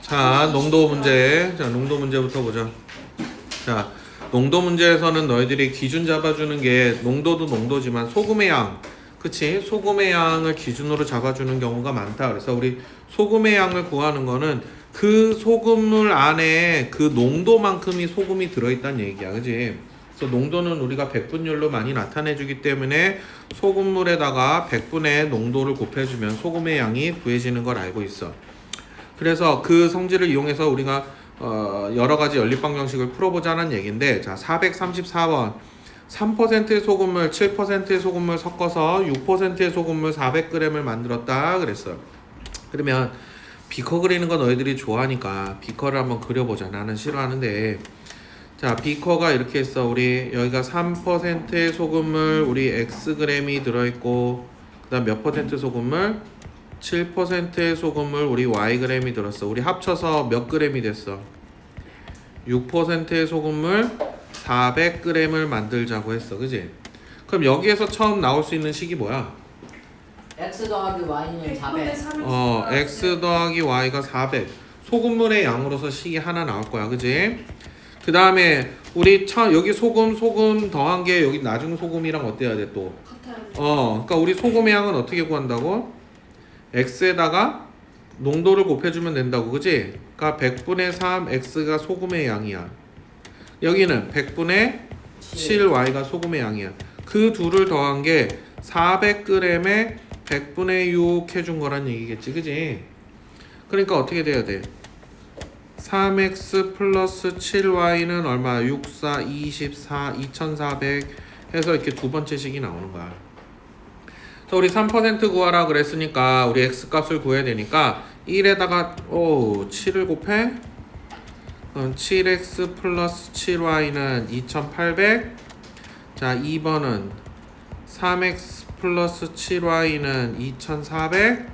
자, 농도 문제. 자, 농도 문제부터 보자. 자, 농도 문제에서는 너희들이 기준 잡아주는 게 농도도 농도지만 소금의 양, 그치? 소금의 양을 기준으로 잡아주는 경우가 많다. 그래서 우리 소금의 양을 구하는 거는 그 소금물 안에 그 농도만큼이 소금이 들어있다는 얘기야, 그치? 그래서 농도는 우리가 백분율로 많이 나타내주기 때문에 소금물에다가 100분의 농도를 곱해주면 소금의 양이 구해지는 걸 알고 있어. 그래서 그 성질을 이용해서 우리가 여러 가지 연립방정식을 풀어보자는 얘기인데, 자, 434번 3%의 소금물, 7%의 소금물 섞어서 6%의 소금물 400g을 만들었다 그랬어요. 그러면 비커 그리는 거 너희들이 좋아하니까 비커를 한번 그려보자. 나는 싫어하는데. 자, 비커가 이렇게 있어. 우리 여기가 3%의 소금물 우리 Xg이 들어있고, 그 다음 몇 퍼센트 소금물? 7%의 소금물 우리 Yg이 들었어. 우리 합쳐서 몇 g이 됐어? 6%의 소금물 400g을 만들자고 했어. 그지? 그럼 여기에서 처음 나올 수 있는 식이 뭐야? x 더하기 y는 400. X 더하기 Y가 400. 소금물의 양으로서 식이 하나 나올 거야. 그지? 그 다음에 우리 여기 소금 더한 게 여기 나중 소금이랑 어때야 돼 또? 그러니까 우리 소금의 양은 어떻게 구한다고? X에다가 농도를 곱해주면 된다고. 그지? 그러니까 100분의 3 X가 소금의 양이야. 여기는 100분의 7 Y가 소금의 양이야. 그 둘을 더한 게 400g에 100분의 6 해준 거란 얘기겠지. 그지? 그러니까 어떻게 돼야 돼? 3x 플러스 7y는 얼마? 6, 4, 24, 2400 해서 이렇게 두 번째 식이 나오는 거야. 그래서 우리 3% 구하라 그랬으니까 우리 x 값을 구해야 되니까 1에다가 7을 곱해? 그럼 7x 플러스 7y는 2800. 자, 2번은 3x 플러스 7y는 2400.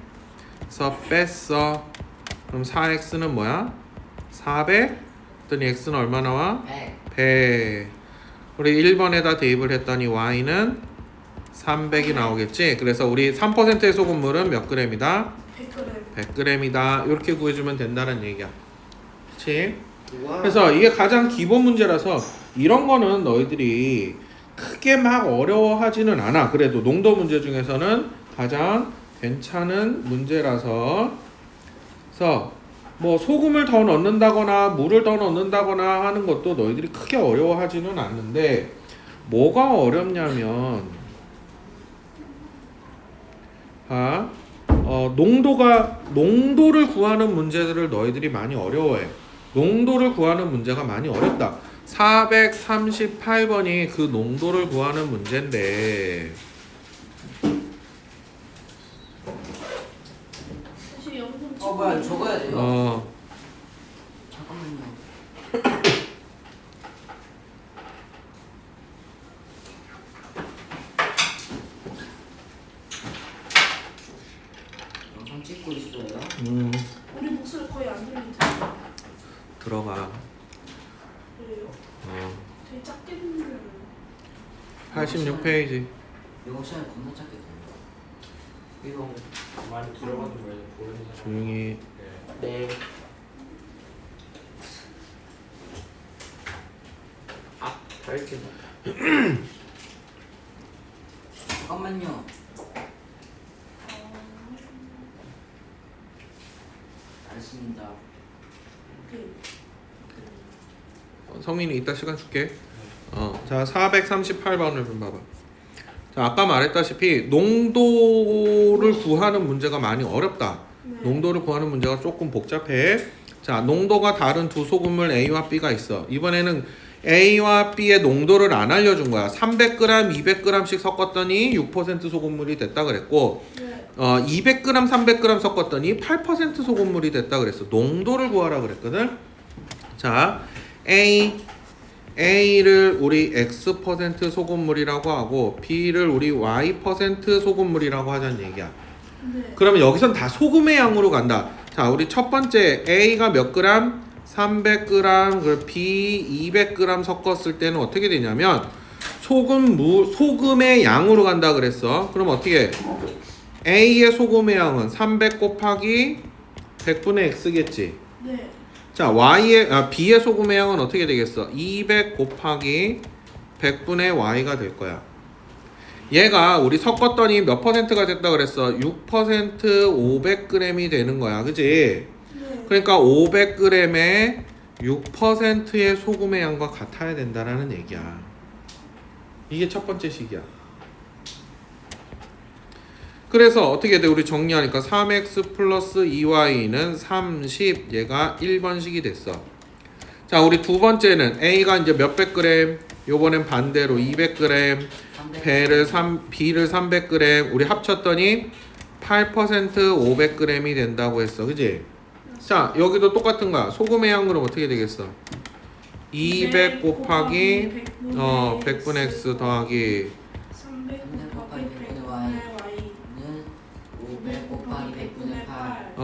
그래서 뺐어. 그럼 4x는 뭐야? 400. 그랬더니 x는 얼마 나와? 100. 우리 1번에다 대입을 했더니 y는 300이 나오겠지? 그래서 우리 3%의 소금물은 몇 g이다? 100g이다. 이렇게 구해주면 된다는 얘기야. 그치? 그래서 이게 가장 기본 문제라서 이런 거는 너희들이 크게 막 어려워하지는 않아. 그래도 농도 문제 중에서는 가장 괜찮은 문제라서. 그래서 뭐 소금을 더 넣는다거나 물을 더 넣는다거나 하는 것도 너희들이 크게 어려워하지는 않는데, 뭐가 어렵냐면 농도를 구하는 문제들을 너희들이 많이 어려워해. 농도를 구하는 문제가 많이 어렵다. 438번이 그 농도를 구하는 문제인데, 뭐야 적어야 돼요? 잠깐만요. 영상 찍고 있어요. 우리 목소리 거의 안 들리죠? 들어가. 그래요? 되게 작게 들리는. 86페이지. 이거 시간에 겁나 작게 들려요. 이거 많이 들어가도 왜 보이는 사람? 조용히. 네. 다 이렇게 잠깐만요. 알겠습니다. 성민이 이따 시간 줄게. 자, 438번을 좀 봐봐. 자, 아까 말했다시피 농도를 구하는 문제가 많이 어렵다. 농도를 구하는 문제가 조금 복잡해. 자, 농도가 다른 두 소금물 A와 B가 있어. 이번에는 A와 B의 농도를 안 알려준 거야. 300g, 200g씩 섞었더니 6% 소금물이 됐다 그랬고, 200g, 300g 섞었더니 8% 소금물이 됐다 그랬어. 농도를 구하라 그랬거든. 자, A를 우리 X% 소금물이라고 하고 B를 우리 Y% 소금물이라고 하자는 얘기야. 네. 그러면 여기선 다 소금의 양으로 간다. 자, 우리 첫 번째 A가 몇 그램? 300g, B 200g 섞었을 때는 어떻게 되냐면 소금의 양으로 간다 그랬어. 그럼 어떻게? A의 소금의 양은 300 곱하기 100분의 X겠지. 네. 자, B의 소금의 양은 어떻게 되겠어? 200 곱하기 100분의 Y가 될 거야. 얘가 우리 섞었더니 몇 퍼센트가 됐다 그랬어? 6% 500g이 되는 거야. 그지? 네. 그러니까 500g에 6%의 소금의 양과 같아야 된다라는 얘기야. 이게 첫 번째 식이야. 그래서 어떻게 돼? 우리 정리하니까 3x 플러스 2y는 30, 얘가 1번식이 됐어. 자, 우리 두 번째는 a가 이제 몇백 그램, 요번엔 반대로 200g, B를 300g, 우리 합쳤더니 8% 500g이 된다고 했어. 그지? 자, 여기도 똑같은 거야. 소금의 양 그럼 어떻게 되겠어? 200 곱하기 100분의 x 더하기 300 300 곱하기 곱하기 100분의 100분의 y. 는 500 곱하기 100분의 8.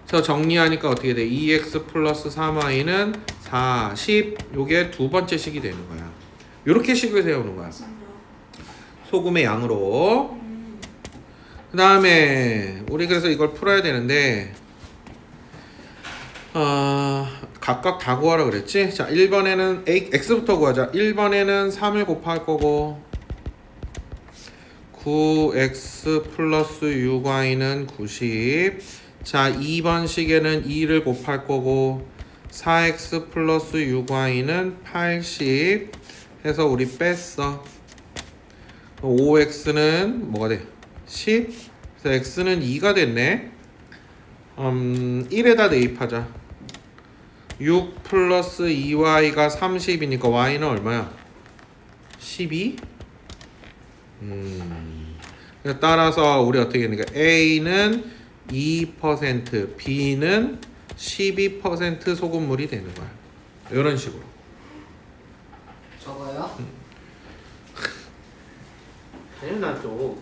그래서 정리하니까 어떻게 돼? 2x 플러스 3y는 40. 요게 두 번째 식이 되는 거야. 요렇게 식을 세우는 거야. 소금의 양으로. 그 다음에 우리 그래서 이걸 풀어야 되는데 각각 다 구하라 그랬지? 자, 1번에는 x부터 구하자. 1번에는 3을 곱할 거고 9x 플러스 6y는 90. 자, 2번 식에는 2를 곱할 거고 4x 플러스 6y는 80 해서 우리 뺐어. 5x는 뭐가 돼? 10. 그래서 x는 2가 됐네. 1에다 대입하자. 6 플러스 2y가 30이니까 y는 얼마야? 12? 따라서 우리 어떻게 되니까 a는 2%, b는 12% 소금물이 되는 거야. 이런 식으로. 저거요? 당연하죠.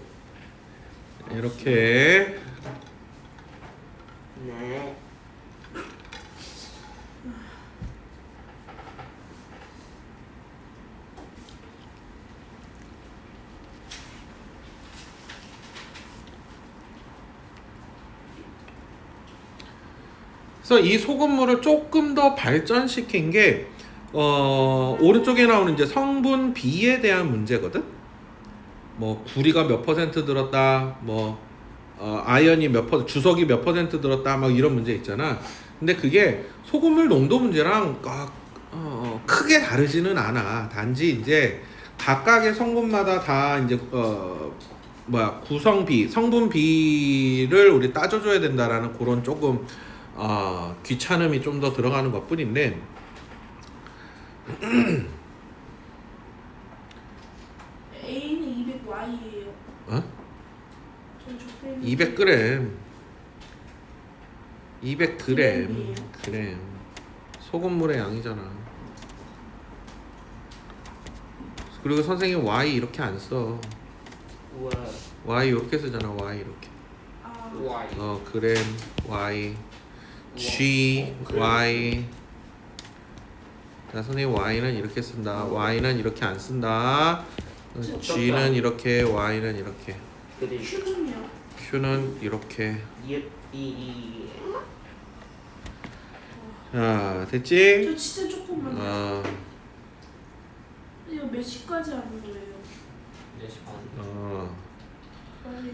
이렇게 네. 그래서 이 소금물을 조금 더 발전시킨 게 오른쪽에 나오는 이제 성분 B에 대한 문제거든. 뭐 구리가 몇 퍼센트 들었다, 뭐 아연이 몇 퍼센트, 주석이 몇 퍼센트 들었다, 막 이런 문제 있잖아. 근데 그게 소금물 농도 문제랑 크게 다르지는 않아. 단지 이제 각각의 성분마다 다 이제 구성 비, 성분 비를 우리 따져줘야 된다라는 그런 조금 귀찮음이 좀 더 들어가는 것뿐인데. A는 200y예요. 어? 200g. 200g. 소금물의 양이잖아. 그리고 선생님 y 이렇게 안 써. 우와. y 이렇게 쓰잖아. y 이렇게. 우와. 그램 y g y. 자, 선생님 y는 이렇게 쓴다. y는 이렇게 안 쓴다. g는 이렇게, y는 이렇게. 그리 Q는요? q는 이렇게. 이 자, 됐지? 저 진짜 조금만. 이거 몇 시까지 하는 거예요? 4시 반. 빨리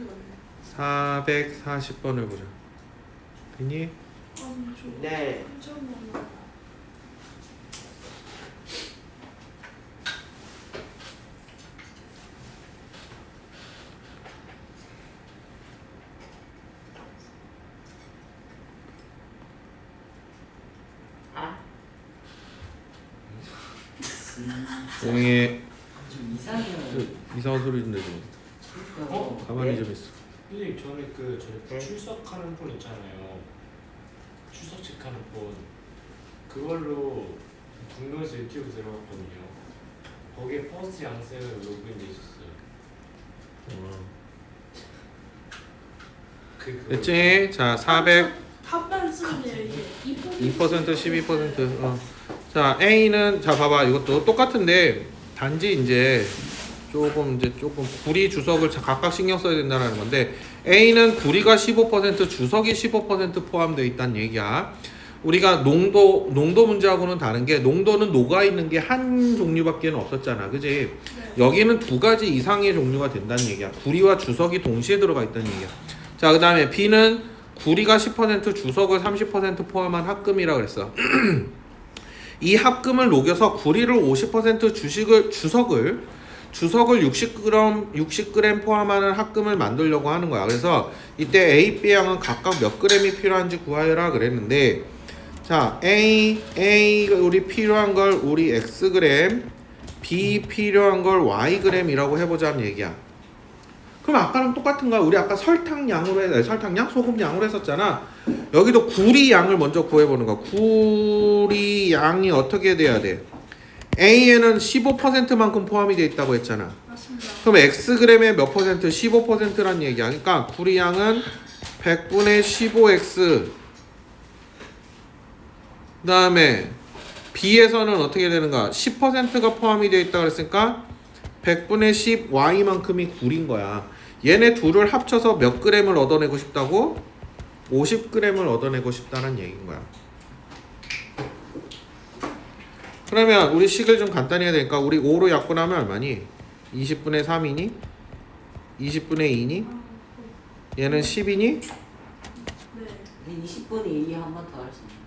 가네. 440번을 보자. 됐니? 아니 저 네. 괜찮나? 조용히 좀 이상해요. 이상한 소리 좀 내지 마. 그러니까요. 가만히 네? 좀 있어. 선생님 저는 저 네? 출석하는 폰 있잖아요. 출석식하는 폰 그걸로 궁금해서 유튜브 들어갔거든요. 거기에 퍼스트 양쌤을 로그인돼 있었어요. 그거 됐지? 자, 400 합반 쓰면 돼요 이제 2% 12%. 자, A는 자 봐봐. 이것도 똑같은데 단지 이제 조금 구리 주석을 각각 신경 써야 된다는 건데 A는 구리가 15% 주석이 15% 포함되어 있다는 얘기야. 우리가 농도 문제하고는 다른 게 농도는 녹아 있는 게 한 종류밖에 없었잖아, 그지? 네. 여기는 두 가지 이상의 종류가 된다는 얘기야. 구리와 주석이 동시에 들어가 있다는 얘기야. 자, 그다음에 B는 구리가 10% 주석을 30% 포함한 합금이라 그랬어. 이 합금을 녹여서 구리를 50% 주석을 60g 포함하는 합금을 만들려고 하는 거야. 그래서 이때 A, B 양은 각각 몇 g이 필요한지 구하여라 그랬는데, 자, A 우리 필요한 걸 우리 Xg, B 필요한 걸 Yg이라고 해보자는 얘기야. 그럼 아까랑 똑같은 거야. 우리 아까 소금 양으로 했었잖아. 여기도 구리 양을 먼저 구해보는 거야. 구리 양이 어떻게 돼야 돼? A에는 15%만큼 포함이 돼 있다고 했잖아. 맞습니다. 그럼 Xg에 몇 퍼센트? 15%란 얘기야. 그러니까 구리 양은 100분의 15X. 그 다음에 B에서는 어떻게 되는가? 10%가 포함이 되어 있다고 그랬으니까 100분의 10 Y만큼이 구리인 거야. 얘네 둘을 합쳐서 몇 g을 얻어내고 싶다고? 50g을 얻어내고 싶다는 얘기인 거야. 그러면 우리 식을 좀 간단히 해야 되니까 우리 5로 약분하면 얼마니? 20분의 3이니? 20분의 2니? 얘는 10이니? 네. 20분의 2 한 번 더 할 수 있나요?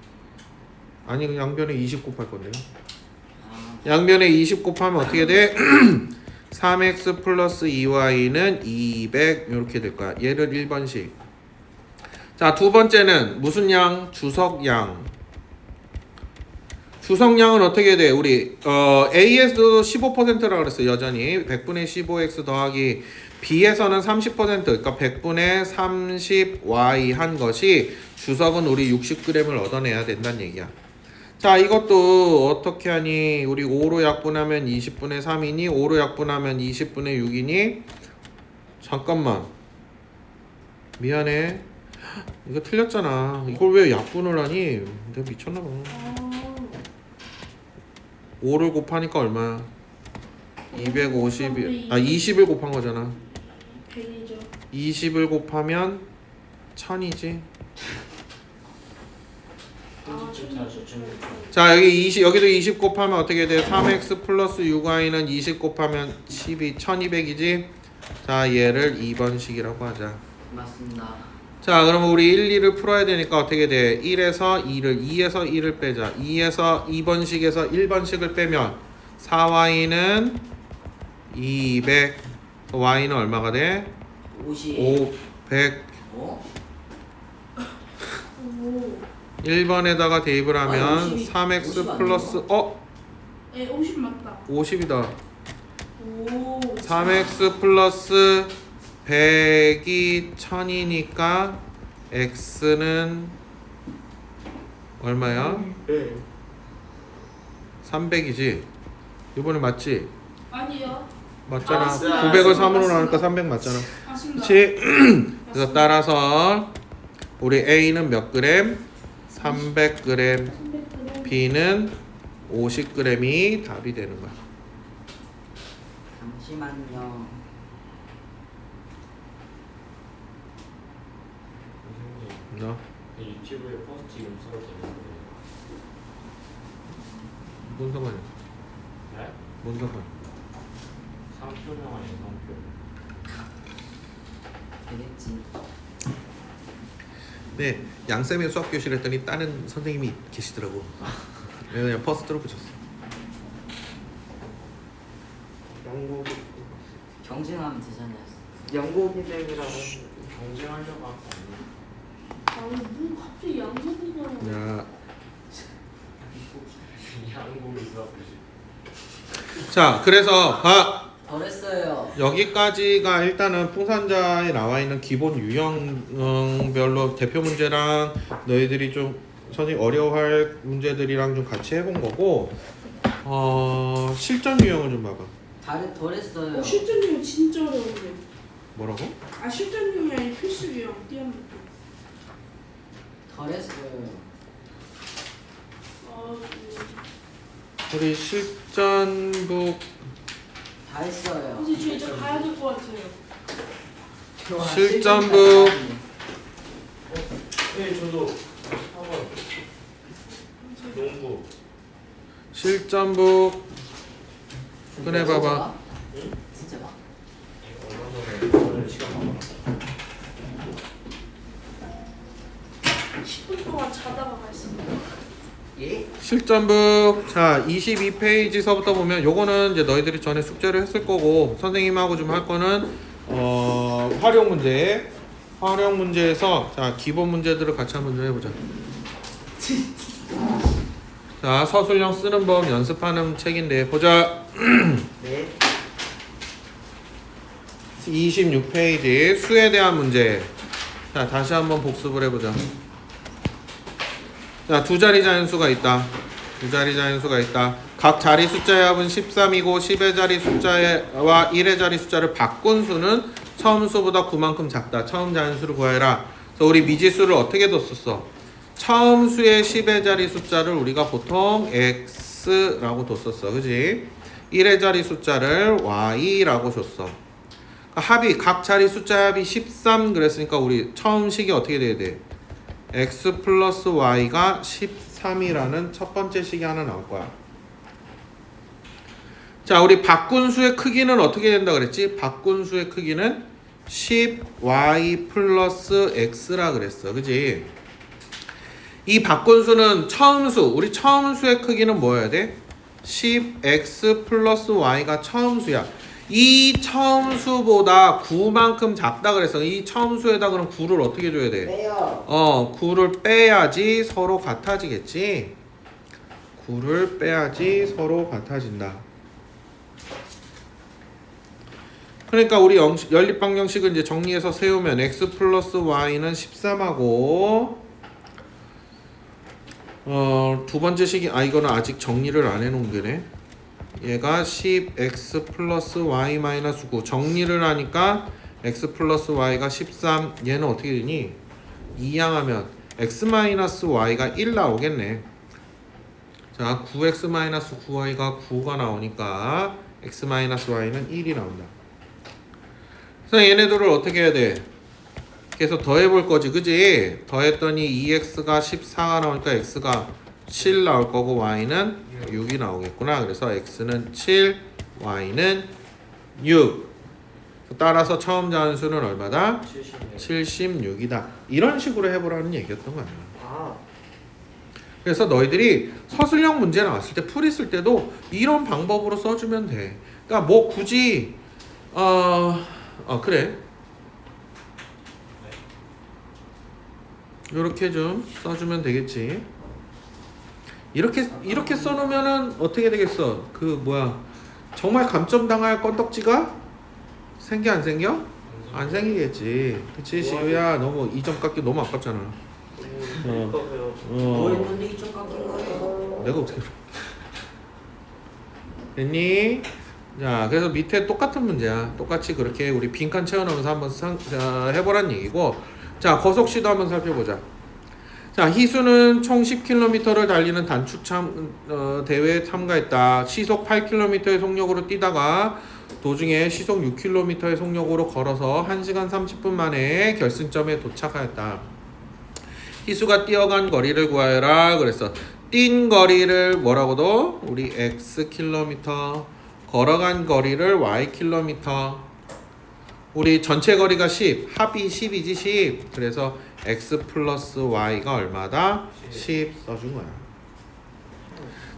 아니, 양변에 20 곱할 건데요. 아, 양변에 20 곱하면 어떻게 돼? 3x 플러스 2y는 200 이렇게 될 거야. 얘를 1번씩. 자, 두 번째는 무슨 양? 주석양. 주석량은 어떻게 돼? 우리 A에서도 15%라고 그랬어요. 여전히 100분의 15x 더하기 B에서는 30%, 그러니까 100분의 30y 한 것이 주석은 우리 60g을 얻어내야 된다는 얘기야. 자, 이것도 어떻게 하니? 우리 5로 약분하면 20분의 3이니? 5로 약분하면 20분의 6이니? 잠깐만. 미안해. 이거 틀렸잖아. 이걸 왜 약분을 하니? 내가 미쳤나봐. 5를 곱하니까 얼마야? 250일. 20을 곱한 거잖아. 100이죠. 20을 곱하면 1000이지. 자, 여기도 20 곱하면 어떻게 돼? 3x 플러스 6y는 20 곱하면 1200이지. 자, 얘를 2번식이라고 하자. 맞습니다. 자, 그러면 우리 1, 2를 풀어야 되니까 어떻게 돼? 1에서 2에서 2를 빼자. 2번식에서 1번식을 빼면 4y는 200, y는 얼마가 돼? 50. 500. 어? 오. 1번에다가 대입을 하면 50 3x 플러스 네, 50 맞다. 50이다. 오. 3x 플러스 100이 1000이니까 x는 얼마야? 네. 300이지. 이번에 맞지? 아니요. 맞잖아. 맞습니다. 900을 3으로 맞습니다. 나누니까 300 맞잖아. 맞습니다. 그렇지? 그래서 따라서 우리 A는 몇 그램? 300g, 300g. B는 50g이 답이 되는 거야. 잠시만요. 선생님, 너? 유튜브에 포스트 이름 써도 되는 거예요? 뭔 상관이야? 네? 뭔 상관? 상표명 아니에요, 상표. 되겠지. 네, 양쌤의 수학 교실 했더니 다른 선생님이 계시더라고. 그냥 퍼스트로 붙였어. 영국 경쟁하면 되잖아요. 영국인들이랑 경쟁하려고 한 거 아니에요? 뭐 갑자기 양복이냐. 야, 양국이 수학 교실. 자, 그래서 덜했어요. 여기까지가 일단은 풍산자에 나와 있는 기본 유형별로 대표 문제랑 너희들이 좀 선생님 어려워할 문제들이랑 좀 같이 해본 거고, 실전 유형을 좀 봐봐. 덜했어요. 실전 유형 진짜 어려운데. 뭐라고? 아, 실전 유형이 아니라 필수 유형. 띄엄. 덜했어요. 우리 실전북 다 했어요. 선생님 저 이제 가야 될 것 같아요. 실전북 네, 저도 학원 농구. 실전북 꺼내봐봐. 진짜 봐? 얼마 전에 오늘 시간 많아. 10분 동안 자다가 갔습니다. 예? 실전북 자 22페이지서부터 보면 요거는 이제 너희들이 전에 숙제를 했을 거고 선생님하고 좀 할 거는 활용 문제에서 자 기본 문제들을 같이 한번 좀 해보자. 자 서술형 쓰는 법 연습하는 책인데 보자. 네. 26페이지 수에 대한 문제. 자 다시 한번 복습을 해보자. 자, 두 자리 자연수가 있다. 두 자리 자연수가 있다. 각 자리 숫자의 합은 13이고 10의 자리 숫자와 1의 자리 숫자를 바꾼 수는 처음 수보다 9만큼 작다. 처음 자연수를 구하여라. 그래서 우리 미지수를 어떻게 뒀었어? 처음 수의 10의 자리 숫자를 우리가 보통 x라고 뒀었어. 그지? 1의 자리 숫자를 y라고 줬어. 합이 각 자리 숫자 합이 13 그랬으니까 우리 처음 식이 어떻게 돼야 돼? x 플러스 y가 13이라는 첫 번째 식이 하나 나올 거야. 자, 우리 바꾼 수의 크기는 어떻게 된다 그랬지? 바꾼 수의 크기는 10y 플러스 x라 그랬어. 그지? 이 바꾼 수는 처음 수, 우리 처음 수의 크기는 뭐여야 돼? 10x 플러스 y가 처음 수야. 이 처음 수보다 9만큼 작다 그래서 이 처음 수에다 그럼 9를 어떻게 줘야 돼? 빼요. 9를 빼야지 서로 같아지겠지. 9를 빼야지 서로 같아진다. 그러니까 우리 연립방정식을 이제 정리해서 세우면 x 플러스 y는 13하고 두 번째 식이 이거는 아직 정리를 안 해놓은 게네. 얘가 10x 플러스 y 마이너스 9 정리를 하니까 x 플러스 y가 13 얘는 어떻게 되니? 이항하면 x 마이너스 y가 1 나오겠네. 자 9x 마이너스 9y가 9가 나오니까 x 마이너스 y는 1이 나온다. 그래서 얘네들을 어떻게 해야 돼? 계속 더해볼 거지 그지? 더했더니 2x가 14가 나오니까 x가 7 나올 거고 y는 6이 나오겠구나. 그래서 x는 7, y는 6. 따라서 처음 자연수는 얼마다? 76이다. 이런 식으로 해보라는 얘기였던 거야. 아, 그래서 너희들이 서술형 문제 나왔을 때 풀이 쓸 때도 이런 방법으로 써주면 돼. 그러니까 뭐 굳이 그래. 이렇게 좀 써주면 되겠지. 이렇게 써놓으면은 어떻게 되겠어? 정말 감점 당할 건덕지가 생겨 안 생겨? 안 생기겠지. 그치 시우야 너무 2점 깎기 너무 아깝잖아. 뭐 했는데 이쪽 깎인 거예요? 내가 어떻게 알아? 됐니? 자 그래서 밑에 똑같은 문제야. 똑같이 그렇게 우리 빈칸 채워넣으면서 한번 해보란 얘기고. 자 거속시도 한번 살펴보자. 자 희수는 총 10km를 달리는 단축 대회에 참가했다. 시속 8km의 속력으로 뛰다가 도중에 시속 6km의 속력으로 걸어서 1시간 30분 만에 결승점에 도착하였다. 희수가 뛰어간 거리를 구하여라. 그래서 뛴 거리를 뭐라고도? 우리 x 킬로미터, 걸어간 거리를 y 킬로미터. 우리 전체 거리가 10, 합이 10이지 10. 그래서 x 플러스 y가 얼마다? 10 써준 거야.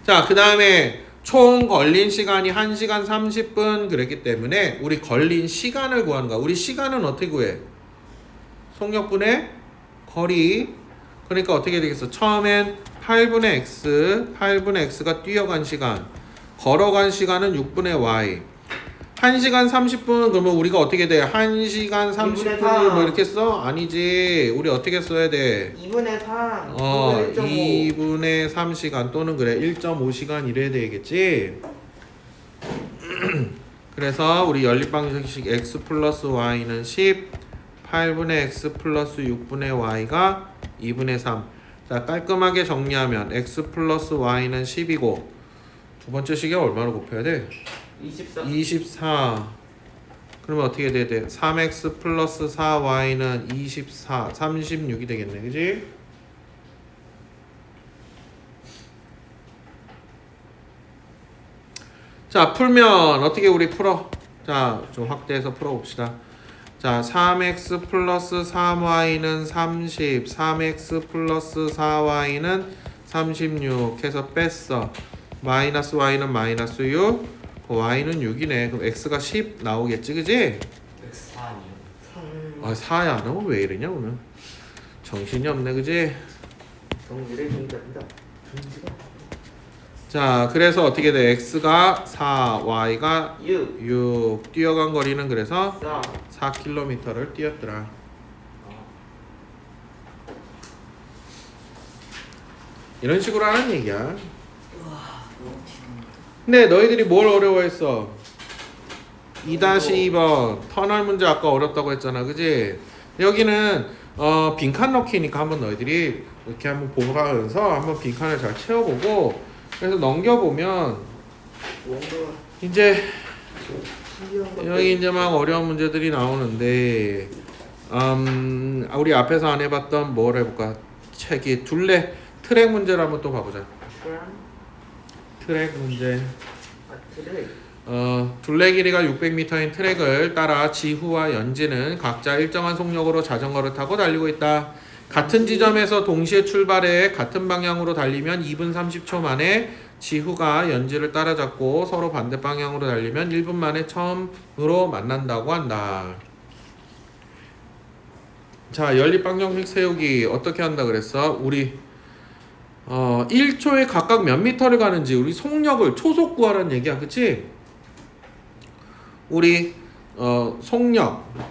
자, 그 다음에 총 걸린 시간이 1시간 30분 그랬기 때문에 우리 걸린 시간을 구하는 거야. 우리 시간은 어떻게 구해? 속력분의 거리. 그러니까 어떻게 되겠어? 처음엔 8분의 x가 뛰어간 시간, 걸어간 시간은 6분의 y. 1시간 30분 그러면 우리가 어떻게 돼? 1시간 30분을 뭐 이렇게 써? 아니지. 우리 어떻게 써야 돼? 2분의 3. 2분의 3시간 또는 그래 1.5시간 이래야 되겠지. 그래서 우리 연립방정식 x 플러스 y는 10, 8분의 x 플러스 6분의 y가 2분의 3. 자 깔끔하게 정리하면 x 플러스 y는 10이고 두 번째 식에 얼마로 곱해야 돼? 24. 그러면 어떻게 돼야 돼? 3x 플러스 4y는 24, 36이 되겠네. 그지? 자, 풀면 어떻게 우리 풀어? 자, 좀 확대해서 풀어봅시다. 자, 3x 플러스 3y는 30, 3x 플러스 4y는 36 해서 뺐어. 마이너스 y는 마이너스 6, y는 6이네. 그럼 x가 10 나오겠지, 그지? 104이요. 아, 4야. 너 왜 이러냐 오늘? 정신이 없네, 그지? 정지를 정답이다. 정지가 자, 그래서 어떻게 돼? x가 4, y가 6 6. 뛰어간 거리는 그래서 4 4km를 뛰었더라. 이런 식으로 하는 얘기야. 근데 너희들이 뭘 어려워했어? 2-2번 터널 문제 아까 어렵다고 했잖아, 그지? 여기는 빈칸 넣기니까 한번 너희들이 이렇게 한번 보면서 한번 빈칸을 잘 채워보고, 그래서 넘겨보면 뭔가 이제 신기한 것 여기 이제 막 어려운 문제들이 나오는데, 우리 앞에서 안 해봤던 뭘 해볼까? 책이 둘레 트랙 문제를 한번 또 봐보자. 트랙 문제. 아트를 둘레 길이가 600m인 트랙을 따라 지후와 연지는 각자 일정한 속력으로 자전거를 타고 달리고 있다. 같은 지점에서 동시에 출발해 같은 방향으로 달리면 2분 30초 만에 지후가 연지를 따라잡고 서로 반대 방향으로 달리면 1분 만에 처음으로 만난다고 한다. 자, 연립방정식 세우기 어떻게 한다 그랬어? 우리 1초에 각각 몇 미터를 가는지 우리 속력을 초속 구하라는 얘기야, 그치? 우리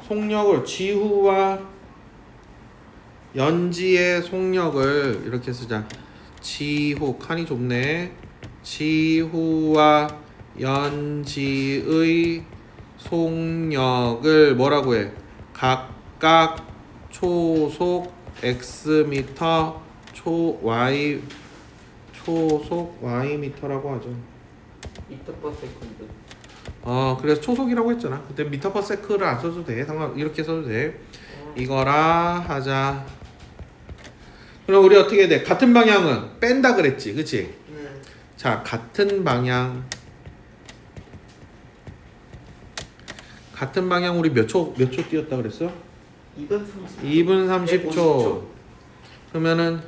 속력을 지후와 연지의 속력을 이렇게 쓰자. 지후 칸이 좁네. 지후와 연지의 속력을 뭐라고 해? 각각 초속 x미터 초속 y미터라고 하죠. 미터 퍼 세컨드 그래서 초속이라고 했잖아. 그때 미터 퍼 세크를 안 써도 돼. 상관 이렇게 써도 돼. 이거라 하자. 그럼 우리 어떻게 돼? 같은 방향은 뺀다 그랬지, 그치? 자, 같은 방향 우리 몇 초 뛰었다 그랬어? 2분 30초. 그러면은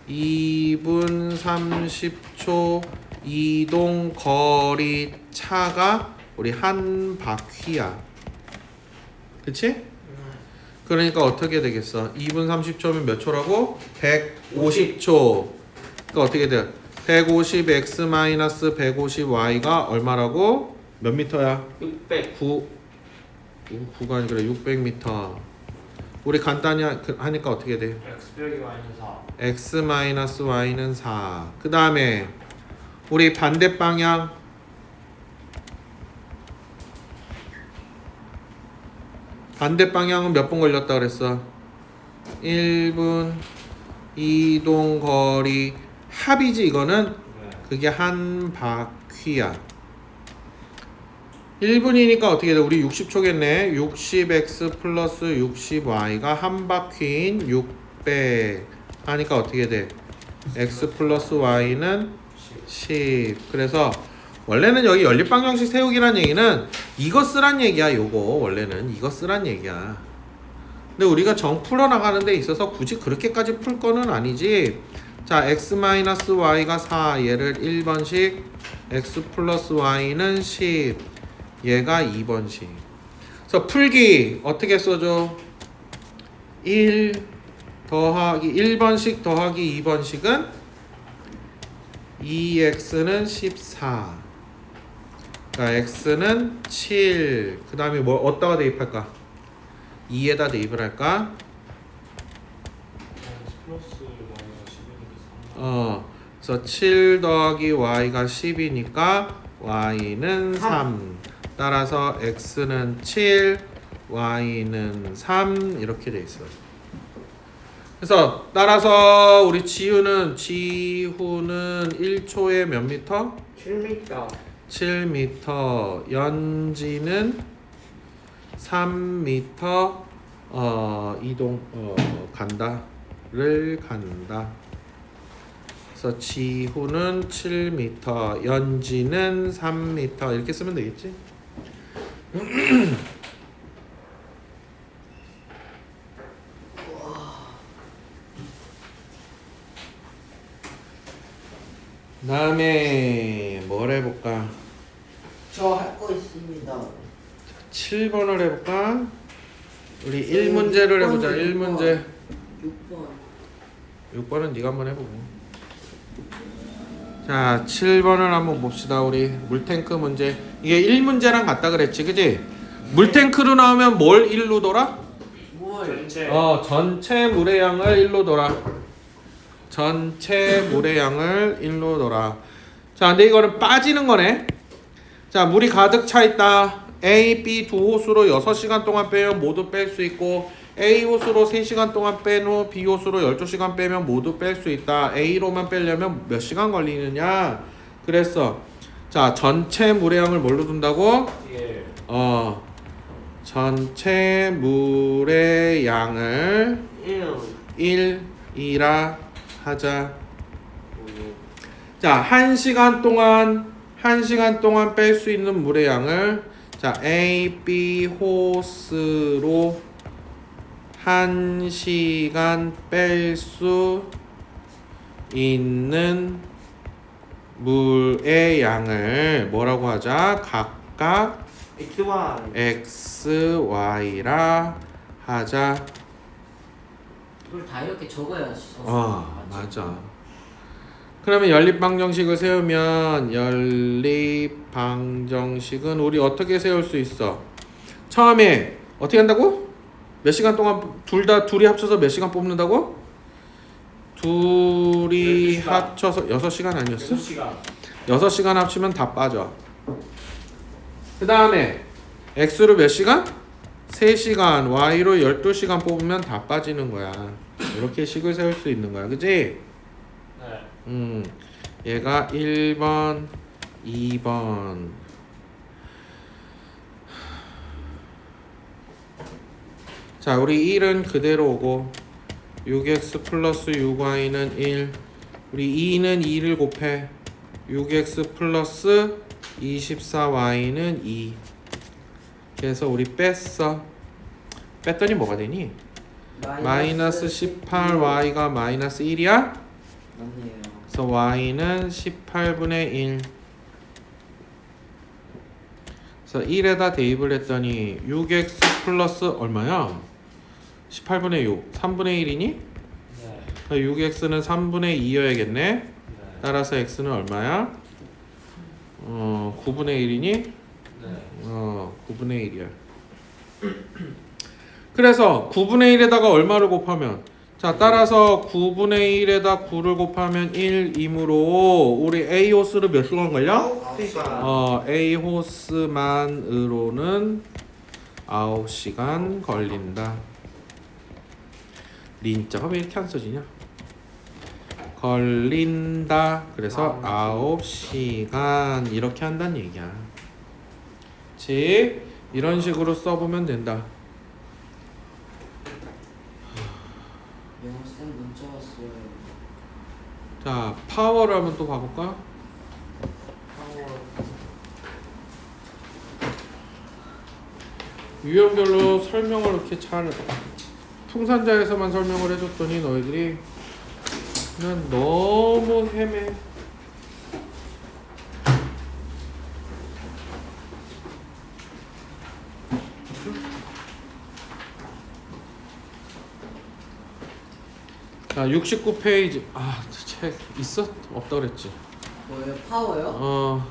2분 30초 이동 거리 차가 우리 한 바퀴야. 그치? 그러니까 어떻게 되겠어? 2분 30초면 몇 초라고? 150초. 그러니까 어떻게 돼? 150x 150y가 얼마라고? 몇 미터야? 600 9가 아니라 600m. 우리 간단히 하니까 어떻게 돼? x 빼기 y는 4. x y는 4. 그 다음에 우리 반대 방향 은 몇 분 걸렸다 그랬어? 1분 이동 거리 합이지 이거는? 네. 그게 한 바퀴야. 1분이니까 어떻게 돼? 우리 60초겠네. 60x 플러스 60y가 한 바퀴인 600 하니까 어떻게 돼? x 플러스 y는 10. 그래서 원래는 여기 연립방정식 세우기란 얘기는 이거 쓰란 얘기야. 요거 원래는 이거 쓰란 얘기야. 근데 우리가 정 풀어나가는 데 있어서 굳이 그렇게까지 풀 거는 아니지. 자, x-y가 4 얘를 1번씩, x 플러스 y는 10 얘가 2번씩. 그래서 풀기 어떻게 써줘? 1번씩 더하기 2번씩은 2x는 14. 그러니까 x는 7. 그 다음에 뭐 어디다가 대입할까? 2에다 대입을 할까? 플러스 y가 10이니까 3. 그래서 7 더하기 y가 10이니까 y는 3. 따라서 x는 7, y는 3 이렇게 돼 있어요. 그래서 따라서 우리 지후는 1초에 몇 미터? 7m 7m. 연지는 3m 이동 간다를 간다. 그래서 그래서 지후는 7m, 연지는 3m 이렇게 쓰면 되겠지? 다음에 뭘 해볼까? 저 할 거 있습니다. 7번을 해볼까? 우리 1문제를 해보자. 1문제 6번. 6번은 네가 한번 해보고. 자, 7번을 한번 봅시다. 우리 물탱크 문제. 이게 1문제랑 같다 그랬지, 그지? 물탱크로 나오면 뭘 1로 돌아? 뭘? 전체 전체 물의 양을 1로 돌아. 전체 물의 양을 1로 돌아. 자, 근데 이거는 빠지는 거네. 자, 물이 가득 차 있다. A, B 두 호수로 6시간 동안 빼면 모두 뺄 수 있고 A 호수로 3시간 동안 뺀 후 B 호수로 12시간 빼면 모두 뺄 수 있다. A로만 빼려면 몇 시간 걸리느냐? 그랬어. 자, 전체 물의 양을 뭘로 둔다고? 예. 전체 물의 양을 1 1이라 하자. 자, 1시간 동안 뺄 수 있는 물의 양을 자, A, B 호스로 1시간 뺄 수 있는 물의 양을 뭐라고 하자? 각각 XY X, Y라 하자. 이걸 다 이렇게 적어야지. 맞아. 그러면 연립방정식을 세우면 연립방정식은 우리 어떻게 세울 수 있어? 처음에 어떻게 한다고? 몇 시간 동안 둘이 합쳐서 몇 시간 뽑는다고? 둘이 12시간. 합쳐서 6시간 아니었어? 6시간 6시간 합치면 다 빠져. 그 다음에 X로 몇 시간? 3시간, Y로 12시간 뽑으면 다 빠지는 거야. 이렇게 식을 세울 수 있는 거야. 그치? 네. 얘가 1번, 2번. 자, 우리 1은 그대로 오고 6x 플러스 6y는 1. 우리 2는 2를 곱해 6x 플러스 24y는 2. 그래서 우리 뺐어. 뺐더니 뭐가 되니? 마이너스 18y가 마이너스 1이야? 맞네요. 그래서 y는 18분의 1. 그래서 1에다 대입을 했더니 6x 플러스 얼마야? 18분의 6. 3분의 1이니? 네. 6x는 3분의 2여야겠네. 네. 따라서 x는 얼마야? 9분의 1이니? 네. 9분의 1이야. 그래서 9분의 1에다가 얼마를 곱하면 자, 따라서 9분의 1에다 9를 곱하면 1이므로 우리 A 호스를 몇 시간 걸려? 9시간 A 호스만으로는 9시간 걸린다. 린자가 왜 이렇게 안 써지냐? 걸린다. 그래서 9시간 이렇게 한다는 얘기야. 즉 이런 식으로 써보면 된다. 영어쌤 문자 왔어요. 자, 파워를 한번 또 봐볼까? 유형별로 설명을 이렇게 잘 풍산자에서만 설명을 해줬더니 너희들이 그냥 너무 헤매. 자, 69페이지. 아, 책 있어? 없다 그랬지. 뭐예요? 파워요?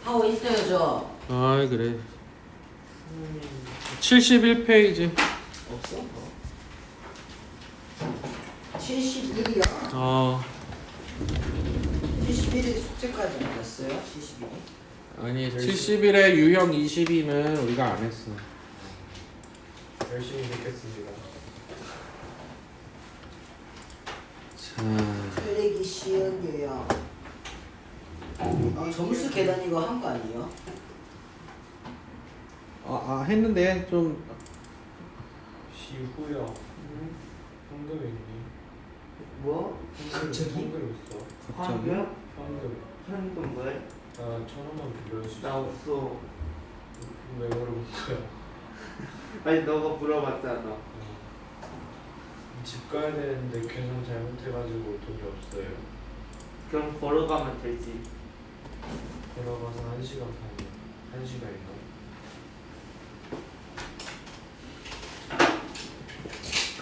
파워 있어요 저. 아이 그래. 71페이지. 없어? 71이요? 71이 숙제까지 안 했어요? 71이? 아니 71에 유형 22는 우리가 안 했어. 열심히 듣겠습니다. 자, 틀리기 쉬운 유형. 점수 계산 이거 한 거 아니에요? 했는데 좀 시후요. 현금이 있니? 뭐? 갑자기? 현금 있어. 황금? 현금. 현금 왜? 나 1,000원만 빌려줄 수 나 있어. 없어. 왜 물어볼 거야? 아니 너가 물어봤잖아. 집 가야 되는데 계산 잘못해가지고 돈이 없어요. 그럼 걸어가면 되지. 걸어가서 1시간 반이야. 1시간인가?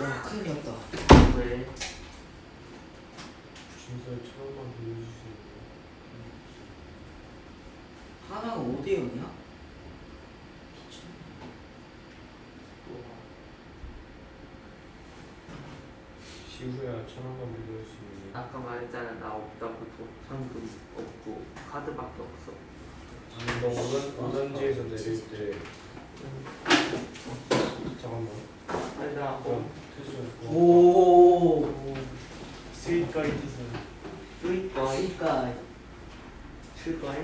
와 큰일 났다. 왜? 준서에 1,000원만 빌려줄 수 있나? 하나가 5대 0이야? 시후야 1,000원만 빌려줄 수 있니? 아까 말했잖아 나 없다고 돈 현금 없고 카드밖에 없어. 아니 너 오단지에서 내릴 때 잠깐만. 아니 나 그럼 퇴소해. 오. 스윗가이 뜻은 스윗바이 그러니까 칠바이?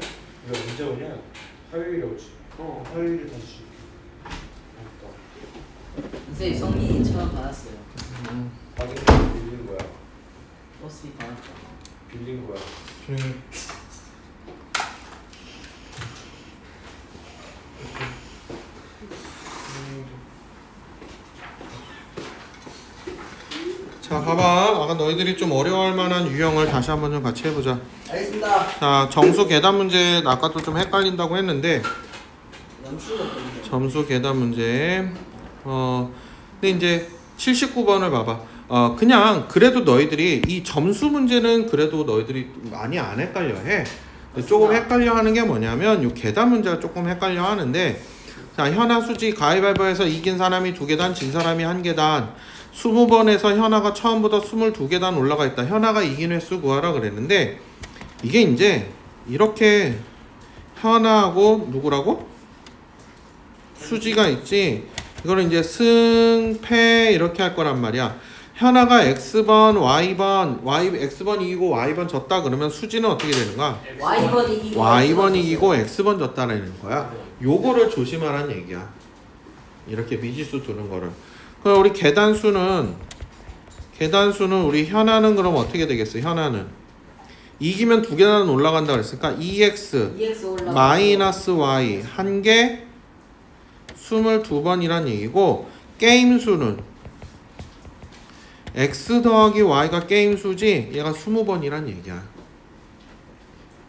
왜 언제 오냐? 화요일에 오지. 화요일에 다시 줄게. 맞다. 선생님 성민이 1,000원 받았어요. 받은 거 빌린 거야. 버스비 받았다. 빌린 거야. 자 봐봐. 아까 너희들이 좀 어려워할 만한 유형을 다시 한번 좀 같이 해보자. 알겠습니다. 자 정수 계단 문제 아까도 좀 헷갈린다고 했는데 영수가 없거든요. 점수 계단 문제. 근데 이제 79번을 봐봐. 그냥 그래도 너희들이 이 점수 문제는 그래도 너희들이 많이 안 헷갈려 해. 근데 조금 헷갈려 하는 게 뭐냐면 이 계단 문제가 조금 헷갈려 하는데, 자 현아 수지 가위바위보에서 이긴 사람이 2계단, 진 사람이 1계단. 20번에서 현아가 처음부터 22계단 올라가 있다. 현아가 이긴 횟수 구하라 그랬는데, 이게 이제 이렇게 현아하고 누구라고? 수지가 있지. 이거는 이제 승, 패 이렇게 할 거란 말이야. 현아가 X번, Y번, X번 이기고 Y번 졌다 그러면 수지는 어떻게 되는 거야? Y번 이기고 Y번 이기고 X번 졌다라는 거야. 요거를 조심하라는 얘기야. 이렇게 미지수 두는 거를. 그럼 우리 계단수는 우리 현아는 그럼 어떻게 되겠어? 현아는 이기면 2계단 올라간다 그랬으니까 EX 올라가. 마이너스 Y 1개 22번이란 얘기고, 게임 수는 X 더하기 Y가 게임 수지 얘가 20번이란 얘기야.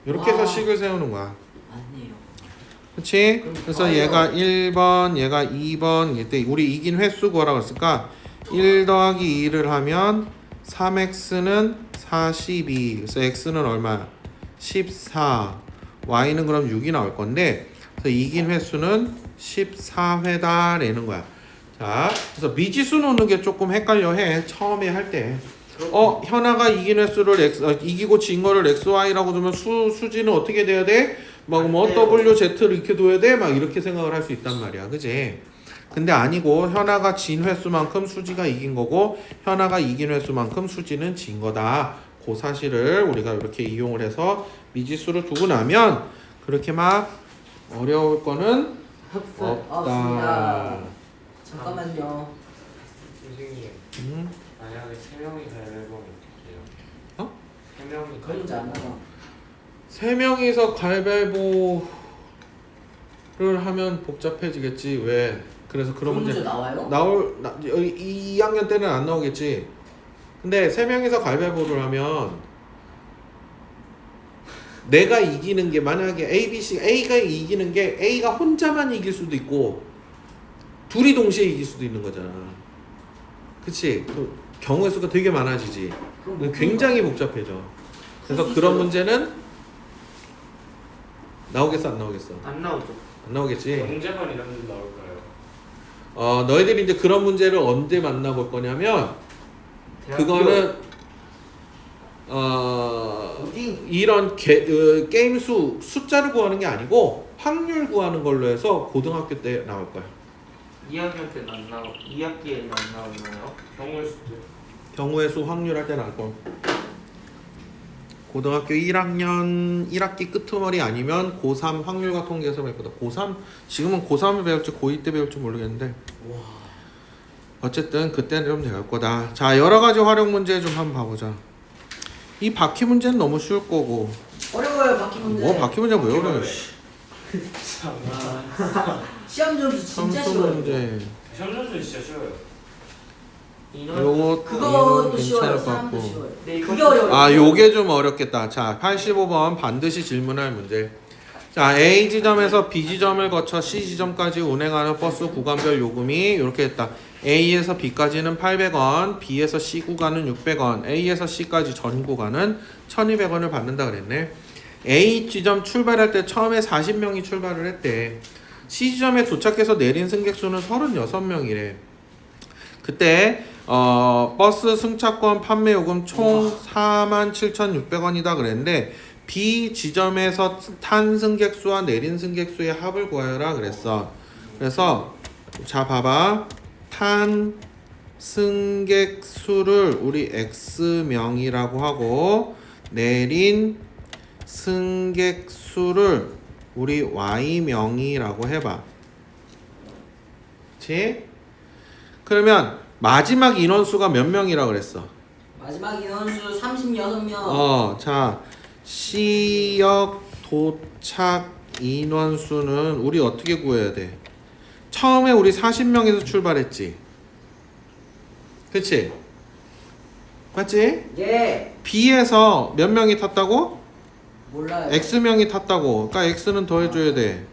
이렇게 해서 와. 식을 세우는 거야. 맞네요. 그치? 그럼 그래서 좋아요. 얘가 1번, 얘가 2번, 이때 우리 이긴 횟수 구하라고 했으니까 1 더하기 2를 하면 3x는 42. 그래서 x는 얼마야? 14. y는 그럼 6이 나올 건데, 그래서 이긴 횟수는 14회다라는 거야. 자, 그래서 미지수 놓는 게 조금 헷갈려 해. 처음에 할 때. 현아가 이긴 횟수를 이기고 진 거를 xy라고 두면 수지는 어떻게 돼야 돼? 뭐 WZ를 이렇게 둬야 돼? 막 이렇게 생각을 할 수 있단 말이야. 그지? 근데 아니고, 현아가 진 횟수만큼 수지가 이긴 거고, 현아가 이긴 횟수만큼 수지는 진 거다. 그 사실을 우리가 이렇게 이용을 해서 미지수를 두고 나면 그렇게 막 어려울 거는 없다. 없습니다. 잠깐만요. 선생님, 만약에 3명이 가위바위보 어떡해요? 어? 3명이 그 문제 안 나와. 3명이서 가위바위보를 하면 복잡해지겠지. 왜? 그래서 그런 그 문제 문제 나와요? 여기 2학년 때는 안 나오겠지. 근데 3명이서 가위바위보를 하면 내가 이기는 게, 만약에 A가 이기는 게 A가 혼자만 이길 수도 있고 둘이 동시에 이길 수도 있는 거잖아. 그치? 그 경우의 수가 되게 많아지지. 그럼 굉장히 복잡해져. 그래서 수 그런 있어요. 문제는 나오겠어, 안 나오겠어? 안 나오죠. 안 나오겠지. 영재만 이런 데 나올까요? 너희들이 이제 그런 문제를 언제 만나볼 거냐면, 그거는 이런 게임 숫자를 구하는 게 아니고 확률 구하는 걸로 해서 고등학교 때 나올 거야. 2학년 때는 안 나오. 2학기에는 안 나오나요? 경우의 수제. 경우의 수 확률 할 때 나올 거. 고등학교 1학년 1학기 끄트머리 아니면 고3 확률과 통계에서 배웠거든. 고3 지금은 고3을 배울지 고2 때 배울지 모르겠는데. 어쨌든 그때는 좀 될 거다. 자, 여러 가지 활용 문제 좀 한번 봐보자. 이 바퀴 문제는 너무 쉬울 거고. 어려워요 바퀴 문제. 뭐 바퀴 문제 왜 어려워? 시험 점수 진짜 삼수 쉬워요. 문제. 시험 점수 진짜 쉬워요. 요거 그것도 괜찮을 쉬워요. 것 사람도 같고. 쉬워요. 네, 그게 어려워요. 아, 요게 좀 어렵겠다. 자, 85번 반드시 질문할 문제. 자, A 지점에서 B 지점을 거쳐 C 지점까지 운행하는 버스 구간별 요금이 이렇게 됐다. A에서 B까지는 800원, B에서 C 구간은 600원, A에서 C까지 전 구간은 1200원을 받는다 그랬네. A 지점 출발할 때 처음에 40명이 출발을 했대. C 지점에 도착해서 내린 승객 수는 36명이래. 그때 버스 승차권 판매 요금 총 47,600원이다 그랬는데 B 지점에서 탄 승객 수와 내린 승객 수의 합을 구하여라 그랬어. 그래서 자 봐봐. 탄 승객 수를 우리 X명이라고 하고 내린 승객 수를 우리 Y명이라고 해봐. 그치? 그러면 마지막 인원수가 몇 명이라고 그랬어? 마지막 인원수 36명. 자, C역 도착 인원수는 우리 어떻게 구해야 돼? 처음에 우리 40명에서 출발했지? 그치? 맞지? 예. B에서 몇 명이 탔다고? 몰라요. X명이 탔다고. 그러니까 X는 더해줘야 돼.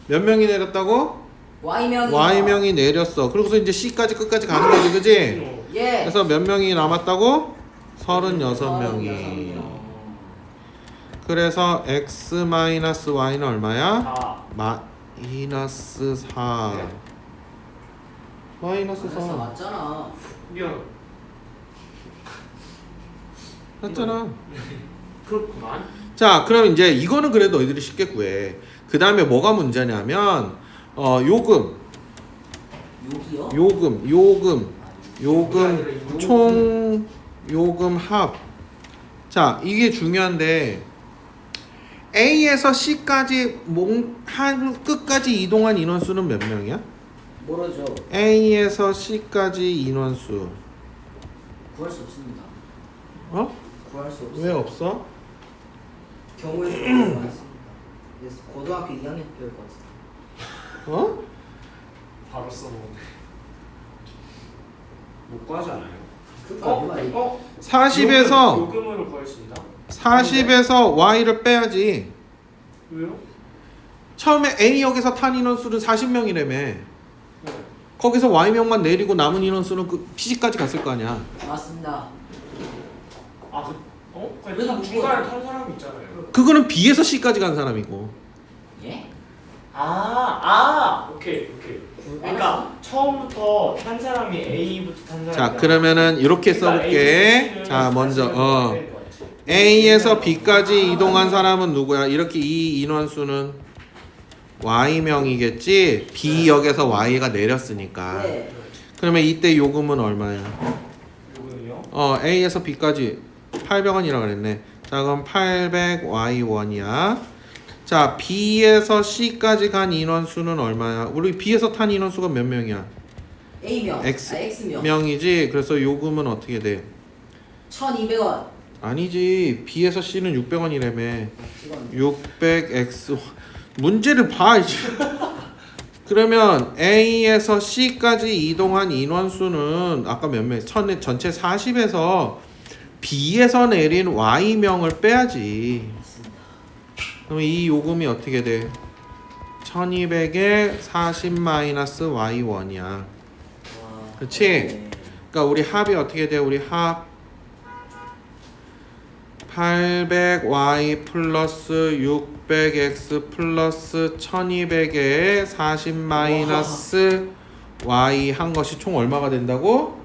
몇 명이 내렸다고? Y명이. Y명이 내렸어. 그러고서 이제 C까지 끝까지 가는 거지, 그지? 예. 그래서 몇 명이 남았다고? 36명이. 그래서 X-Y는 얼마야? 4. 마이너스 4. 네. 마이너스 4. 맞잖아. 미안. 맞잖아. 그렇구만. 자, 그럼 이제 이거는 그래도 너희들이 쉽게 구해. 그 다음에 뭐가 문제냐면 요금, 여기요? 요금, 총 요금 합. 자, 이게 중요한데 A에서 C까지 한 끝까지 이동한 인원수는 몇 명이야? 모르죠. A에서 C까지 인원수. 구할 수 없습니다. 어? 구할 수 없어요. 왜 없어? 경우의 수가 많습니다. 그래서 고등학교 2학년 배울 것 같아요. 어? 바로 써먹네. 못 구하잖아요. 그러니까 40에서 요금으로 구할 수 있나? 40에서 Y를 빼야지. 왜요? 처음에 A역에서 탄 인원수는 40명이라며. 네. 거기서 Y명만 내리고 남은 인원수는 그 B까지 갔을 거 아니야. 맞습니다. 그래서 못 중간에 구하죠. 탄 사람이 있잖아요. 그거는 B에서 C까지 간 사람이고. 예? 오케이. 그러니까 처음부터 탄 사람이 A부터 탄 사람이. 자, 그러면은 이렇게 써볼게. 자, 먼저 A에서 B까지 이동한 사람은 누구야? 이렇게 이 인원수는 Y명이겠지. B역에서 Y가 내렸으니까. 네. 그러면 이때 요금은 얼마야? 요금이요? A에서 B까지 800원이라고 그랬네. 자, 그럼 800Y1이야. 자, B에서 C까지 간 인원수는 얼마야? 우리 B에서 탄 인원수가 몇 명이야? A명. X명. X명. 명이지. 그래서 요금은 어떻게 돼? 1,200원. 아니지. B에서 C는 600원이라며. 이건 600X. 문제를 봐. 이제. 그러면 A에서 C까지 이동한 인원수는 아까 몇 명? 전체 40에서 B에서 내린 Y명을 빼야지. 그럼 이 요금이 어떻게 돼? 1200에 40-Y1이야. 그치? 네. 그러니까 우리 합이 어떻게 돼? 우리 합 800Y 플러스 600X 플러스 1200에 40-Y 한 것이 총 얼마가 된다고?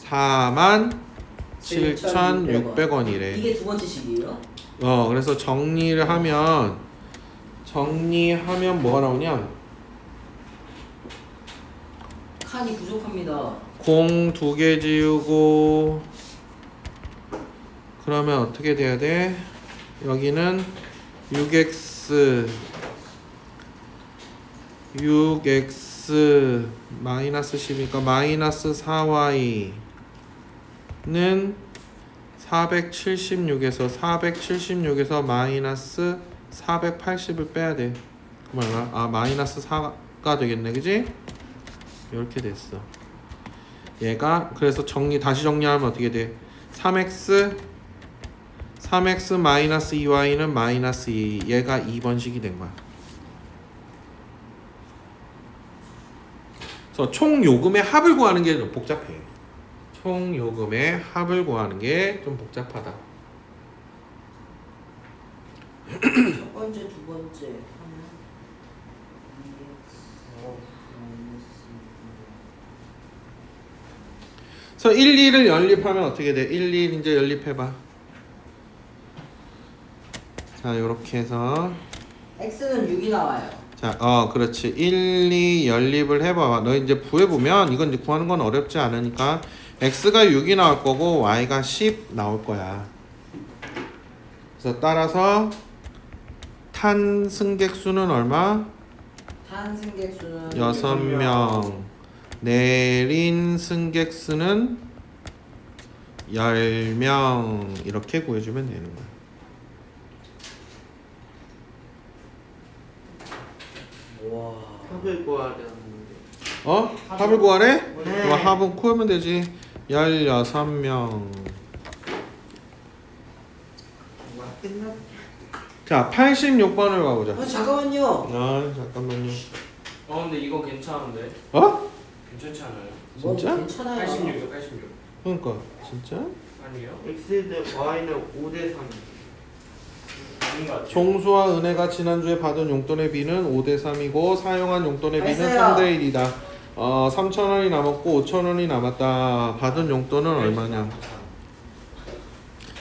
47,600원이래. 이게 두 번째 식이에요? 그래서 정리하면 뭐가 나오냐? 칸이 부족합니다. 공 2개 지우고 그러면 어떻게 돼야 돼? 여기는 6x x 마이너스 10이니까 마이너스 4y는 476에서 476에서 마이너스 480을 빼야 돼. 그럼 얼마? 마이너스 4가 되겠네, 그지? 이렇게 됐어. 얘가 그래서 다시 정리하면 어떻게 돼? 3x 마이너스 2y는 마이너스 2. 얘가 2번식이 된 거야. 그래서 총 요금의 합을 구하는 게 좀 복잡해. 총 요금의 합을 구하는 게 좀 복잡하다. 첫 번째, 두 번째 하면 2x 그래서 1, 2를 연립하면 어떻게 돼? 1, 2 이제 연립해봐. 자, 요렇게 해서 x는 6이 나와요. 자, 그렇지. 1, 2 연립을 해봐. 너 이제 구해보면 이건 이제 구하는 건 어렵지 않으니까 x가 6이 나올 거고 y가 10 나올 거야. 그래서 따라서 탄 승객수는 얼마? 탄 승객수는 6명. 내린 승객수는 10명. 이렇게 구해주면 되는 거야. 와. 합을 구하려는데 합을 구하래? 네. 그럼 합은 구하면 되지. 16명. 끝났. 자, 86번을 가보자. 잠깐만요. 잠깐만요. 근데 이거 괜찮은데? 괜찮지 않아요? 뭐 진짜? 괜찮아요. 86이요 86 그러니까 진짜? 아니에요? x 대 y는 5대 3. 아닌 것 같아요. 종수와 은혜가 지난주에 받은 용돈의 비는 5대 3이고 사용한 용돈의 비는 됐어요. 3대 1이다. 3,000원이 남았고 5,000원이 남았다. 받은 용돈은 얼마냐?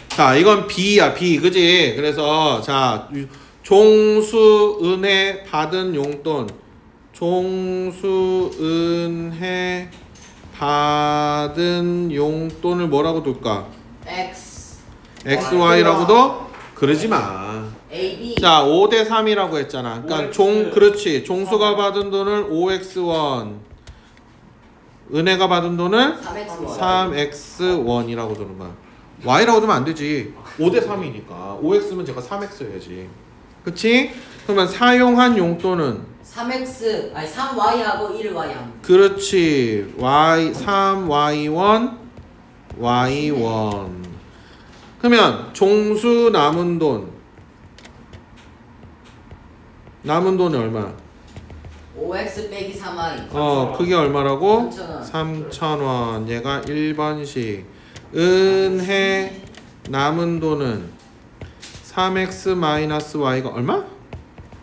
자, 이건 B야, B. 그지? 그래서 자, 종수 은혜 받은 용돈. 종수 은혜 받은 용돈을 뭐라고 둘까? x XY라고도 그러지 마. a b 자, 5대 3이라고 했잖아. 그러니까 5X. 그렇지. 종수가 받은 돈을 5x1, 은혜가 받은 돈을 3x 3x1이라고 주는 거야. y라고 두면 안 되지. 5대 3이니까. 5x면 제가 3x 해야지. 그치? 그러면 사용한 용돈은 3x 아니 3y하고 1y 하면 돼. 그렇지. 3y1 y1. 그러면 종수 남은 돈이 얼마? 5x 빼기 3y 그게 얼마라고? 3,000원. 3,000원. 얘가 1번식. 은혜 남은 돈은 3x 마이너스 y가 얼마?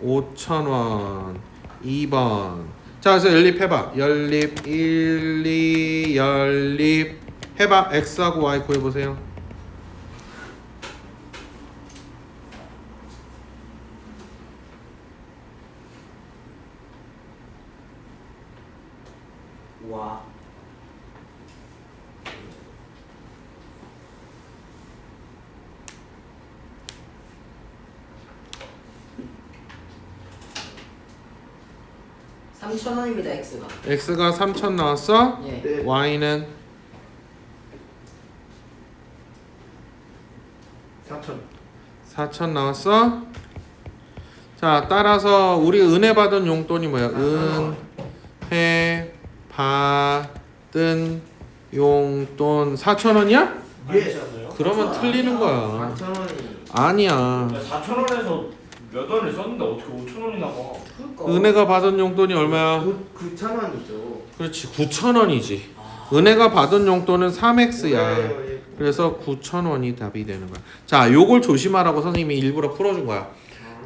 5,000원. 2번. 자, 그래서 연립해봐. 연립 1, 2 연립 해봐. x하고 y 구해보세요. 와. $3,000원입니다 x가. x가 3,000 나왔어? 예. 네. y는 4천. 4,000 나왔어? 자, 따라서 우리 은혜 받은 용돈이 뭐야? 은혜 받은 용돈 4,000원이야? 아니지 않아요? 그러면 틀리는 거야. 4,000원이. 아니야. 4,000원에서 몇 원을 썼는데 어떻게 5,000원이 나와? 그러니까. 은혜가 받은 용돈이 얼마야? 9,000원이죠. 그렇지, 9,000원이지. 은혜가 받은 용돈은 3x야. 그래서 9,000원이 답이 되는 거야. 자, 요걸 조심하라고 선생님이 일부러 풀어준 거야.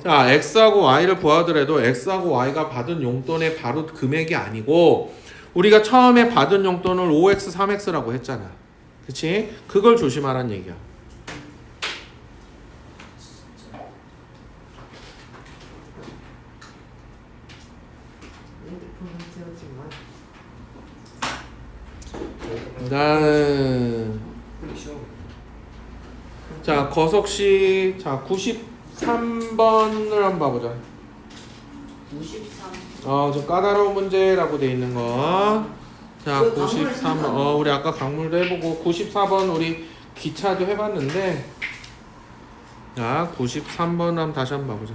자, x하고 y를 구하더라도 x하고 y가 받은 용돈의 바로 금액이 아니고 우리가 처음에 받은 용돈을 5x, 3x라고 했잖아. 그치? 그걸 조심하라는 얘기야. 자, 거석씨. 자, 93번을 한번 봐보자. 93. 좀 까다로운 문제라고 돼 있는 거. 자, 그 강물을 93번. 생각하면 우리 아까 강물도 해보고 94번 우리 기차도 해봤는데. 자, 93번 한번 다시 한번 봐보자.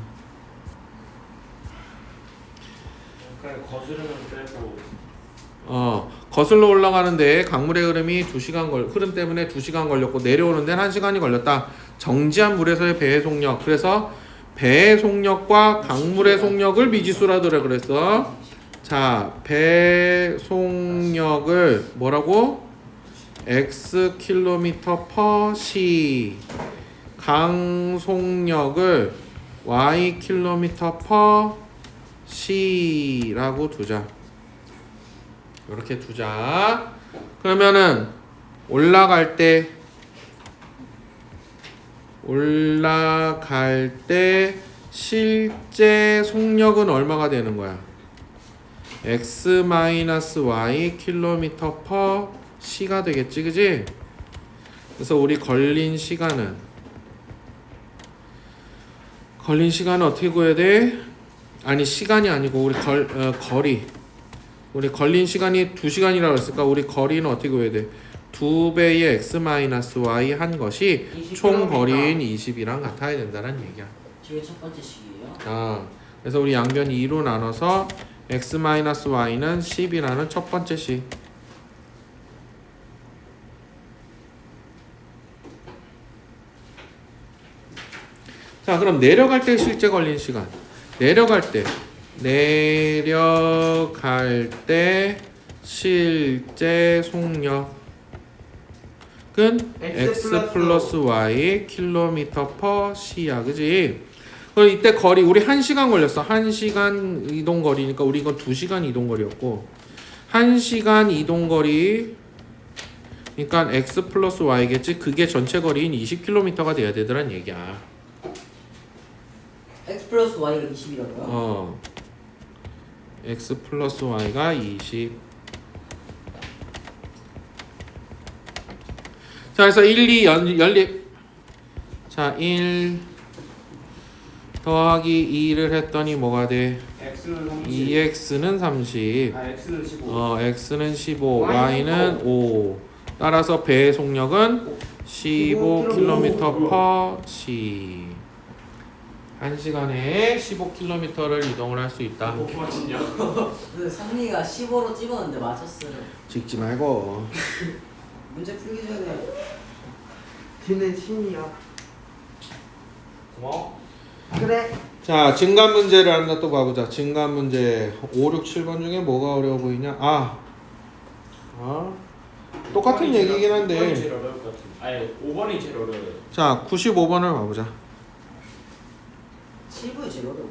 그냥 거스르는 빼고 거슬러 올라가는데 강물의 흐름이 2시간 흐름 때문에 2시간 걸렸고 내려오는 데는 1시간이 걸렸다. 정지한 물에서의 배의 속력. 그래서 배의 속력과 강물의 속력을 미지수라 그랬어. 자, 배 속력을 뭐라고? x 킬로미터 per 시. 강 속력을 y 킬로미터 per 시라고 두자. 이렇게 두자. 그러면은 올라갈 때 실제 속력은 얼마가 되는 거야? x-y 킬로미터 per 시가 되겠지, 그지? 그래서 우리 걸린 시간은 어떻게 구해야 돼? 아니, 시간이 아니고 우리 거리. 우리 걸린 시간이 2시간이라고 했을까? 우리 거리는 어떻게 구해야 돼? 2배의 x-y 한 것이 총 거리인 20이랑 같아야 된다는 얘기야. 저게 첫 번째 식이에요. 그래서 우리 양변 2로 나눠서 x-y는 10이라는 첫 번째 식. 자, 그럼 내려갈 때 실제 걸린 시간. 내려갈 때 실제 속력은 x 플러스 y 킬로미터 per 시야, 그지? 그럼 이때 거리 우리 1시간 걸렸어. 1시간 이동 거리니까 우리 이건 2시간 이동 거리였고 1시간 이동 거리 그러니까 x 플러스 y겠지. 그게 전체 거리인 20km가 돼야 되더란 얘기야. x 플러스 y가 20이라고요? x 플러스 y가 20. 자, 그래서 1, 2 연립. 자, 1 더하기 2를 했더니 뭐가 돼? x는 30 2x는 30. x는 15 x는 15, y는 5. 따라서 배의 속력은 15km per 시. 1시간에 15km를 이동을 할 수 있다. 뭐 맞췄냐? 근데 상미가 15로 찍었는데 맞췄어요. 찍지 말고. 문제 풀기 전에 걔는 신이야. 고마워. 그래. 자, 증감 문제를 하나 또 봐보자. 증감 문제 5, 6, 7번 중에 뭐가 어려워 보이냐? 똑같은 얘기긴 5번이 한데. 제일 어려울 것 같은데. 아니 5번이 제일 어려워요. 자, 95번을 봐보자. 7부 제일 어려워.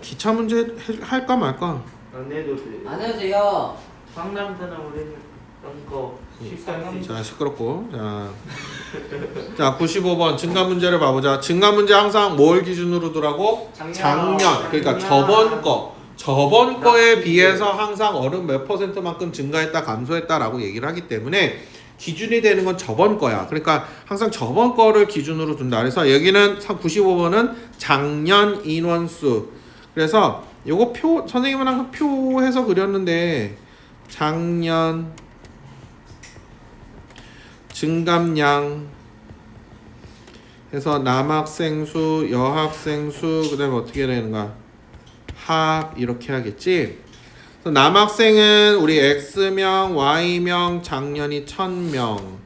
기차 문제 할까 말까? 안 해도 돼. 안 해도 돼요. 상남자는 우리는 거 식상이. 자, 시끄럽고. 자, 95번 증감 문제를 봐보자. 증감 문제 항상 뭘 기준으로 두라고? 작년. 그러니까 저번 거에 비해서 항상 어느 몇 %만큼 증가했다 감소했다라고 얘기를 하기 때문에 기준이 되는 건 저번 거야. 그러니까 항상 저번 거를 기준으로 둔다. 그래서 여기는 95번은 작년 인원수. 그래서 요거 표 선생님은 항상 표해서 그렸는데 작년 증감량 해서 남학생 수, 여학생 수, 그다음에 어떻게 되는가? 합 이렇게 하겠지. 그래서 남학생은 우리 X명, Y명, 작년이 1000명.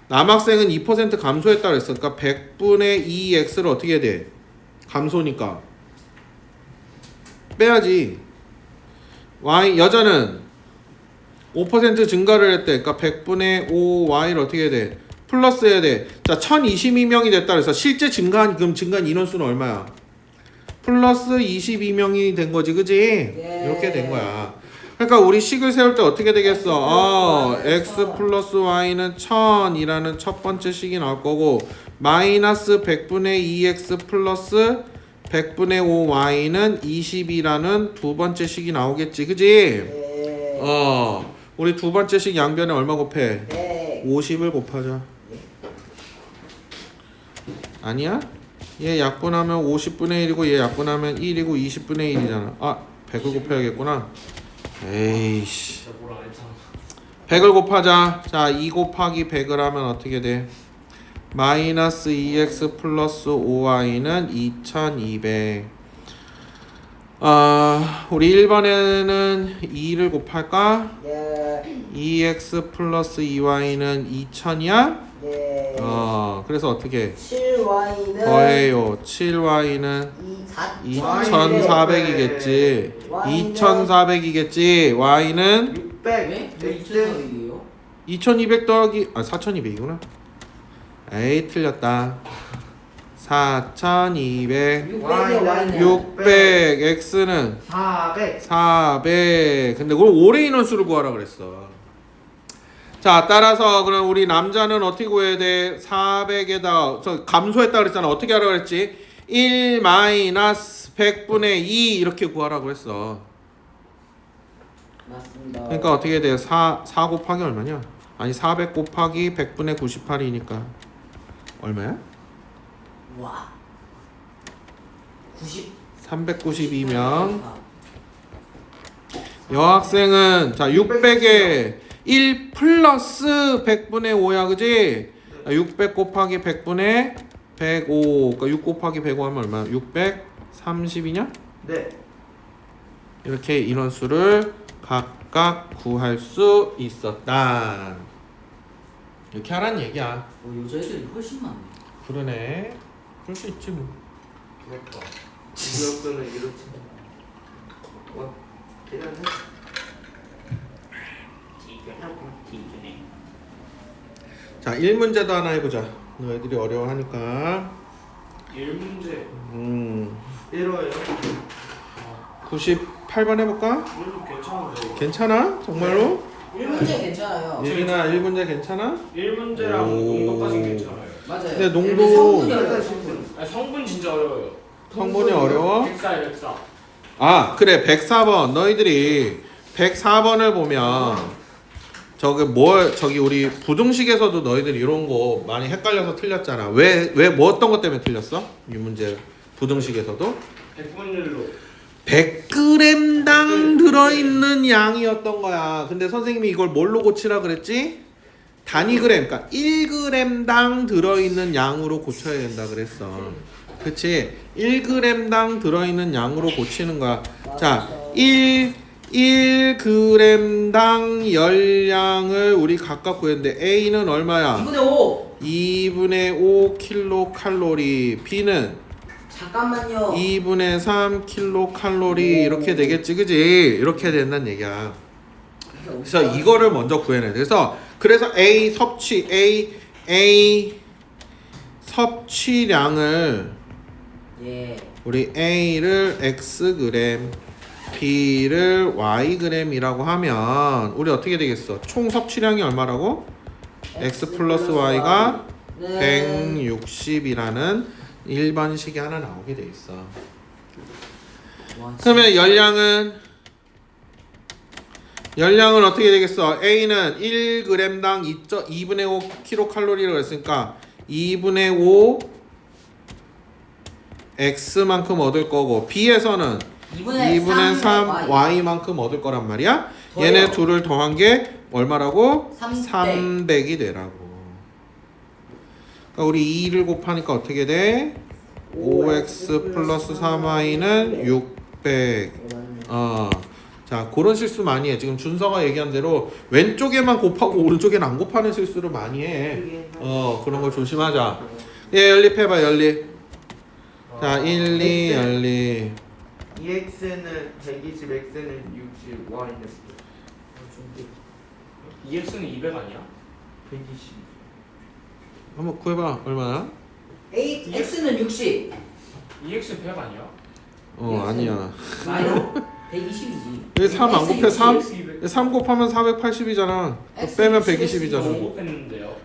남학생은 2% 감소했다고 했어. 그러니까 100분의 2X를 어떻게 해야 돼? 감소니까 빼야지. 여자는 5% 증가를 했대. 그러니까 100분의 5Y를 어떻게 해야 돼? 플러스 해야 돼. 자, 1022명이 됐다 그래서 실제 그럼 증가한 인원수는 얼마야? 플러스 22명이 된 거지, 그지? 이렇게 된 거야. 그러니까 우리 식을 세울 때 어떻게 되겠어? x 플러스 y는 1000이라는 첫 번째 식이 나올 거고 마이너스 100분의 2x 플러스 100분의 5y는 20이라는 두 번째 식이 나오겠지, 그지? 우리 두 번째 식 양변에 얼마 곱해? 50을 곱하자. 아니야? 얘 약분하면 50분의 1이고 얘 약분하면 1이고 20분의 1이잖아. 아 100을 곱해야겠구나. 에이씨, 진짜 뭐라 안 했잖아. 100을 곱하자. 자 2 곱하기 100을 하면 어떻게 돼? 마이너스 2x 플러스 5y는 2200. 우리 1번에는 2를 곱할까? 예. 2x 플러스 2y는 2000이야? 예. 그래서 어떻게 7y는 더해요. 7y는 2400이겠지. 2400이겠지. y는 600. 네? 왜 2,400이에요? 2200 더하기 4200이구나. 에이 틀렸다. 4200 600이요. 600 x는 400. 400. 근데 그럼 올해 인원수를 구하라 그랬어. 자, 따라서 그럼 우리 남자는 어떻게 구해야 돼? 400에다 감소했다 그랬잖아. 어떻게 하라 그랬지? 1 마이너스 100분의 2 이렇게 구하라 그랬어. 맞습니다. 그러니까 어떻게 돼? 4 곱하기 얼마냐? 아니 400 곱하기 100분의 98이니까 얼마야? 와. 90. 392명. 여학생은 자 600에 1 플러스 100분의 5야 그지? 600 곱하기 100분의 105. 그러니까 6 곱하기 105 하면 얼마야? 630이냐? 네. 이렇게 인원수를 각각 구할 수 있었다. 이렇게 하란 얘기야. 여자애들이 훨씬 많네. 그러네. 그럴 수 있지 뭐. 그러니까. 이렇게는 이렇지. 와, 대단해. 디그네. 자, 1문제도 하나 해보자. 너희들이 어려워하니까. 1문제. 1호예요. 98번 해볼까? 1문 괜찮은데. 괜찮아? 정말로? 1문제 괜찮아요. 예린아 1문제 괜찮아? 1문제랑 오. 농도까진 괜찮아요. 맞아요. 근데 농도- 성분이 어려워요. 성분. 아니, 성분 진짜 어려워요. 성분이 어려워? 104에 104. 아 그래 104번 너희들이 104번을 보면 저기 우리 부등식에서도 너희들 이런 거 많이 헷갈려서 틀렸잖아. 왜 뭐 어떤 것 때문에 틀렸어? 이 문제 부등식에서도 100분율로. 100g당 들어있는 양이었던 거야. 근데 선생님이 이걸 뭘로 고치라 그랬지? 단위그램, 그러니까 1g당 들어있는 양으로 고쳐야 된다 그랬어. 그치? 1g당 들어있는 양으로 고치는 거야. 자, 1g당 열량을 우리 각각 구했는데 A는 얼마야? 2분의 5. 2분의 5 킬로칼로리. B는 잠깐만요. 2분의 3 킬로칼로리 이렇게 되겠지, 그지? 이렇게 된다는 얘기야. 그래서 이거를 먼저 구해내. 그래서 A 섭취량을 예. 우리 A를 X그램, B를 Y그램이라고 하면 우리 어떻게 되겠어? 총 섭취량이 얼마라고? X 플러스 Y가 네. 160이라는 1번식이 하나 나오게 돼 있어. 와, 그러면 열량은 어떻게 되겠어? A는 1g당 2분의 5 킬로칼로리라고 했으니까 2분의 5 X만큼 얻을 거고 B에서는 2분의 3 Y만큼 얻을 거란 말이야. 더해요. 얘네 둘을 더한 게 얼마라고? 300. 300이 되라고. 그러니까 우리 2를 곱하니까 어떻게 돼? 5x 플러스 3y는 600. 자, 그런 실수 많이 해. 지금 준서가 얘기한 대로 왼쪽에만 곱하고 오른쪽에는 안 곱하는 실수를 많이 해. 그런 걸 조심하자. 예, 연립해봐, 연립. 자, 1, 2, 연립. 2x는 120, x는 60, y는 EX는 200 아니야? 120. 한번 구해봐. 얼마나? X는 60. EX는 100 아니야? 아니야. 마이너 120이지. 여기 3 안 곱해? 3? EX 200. 3 곱하면 480이잖아. 빼면 120이잖아. 공급했는데요.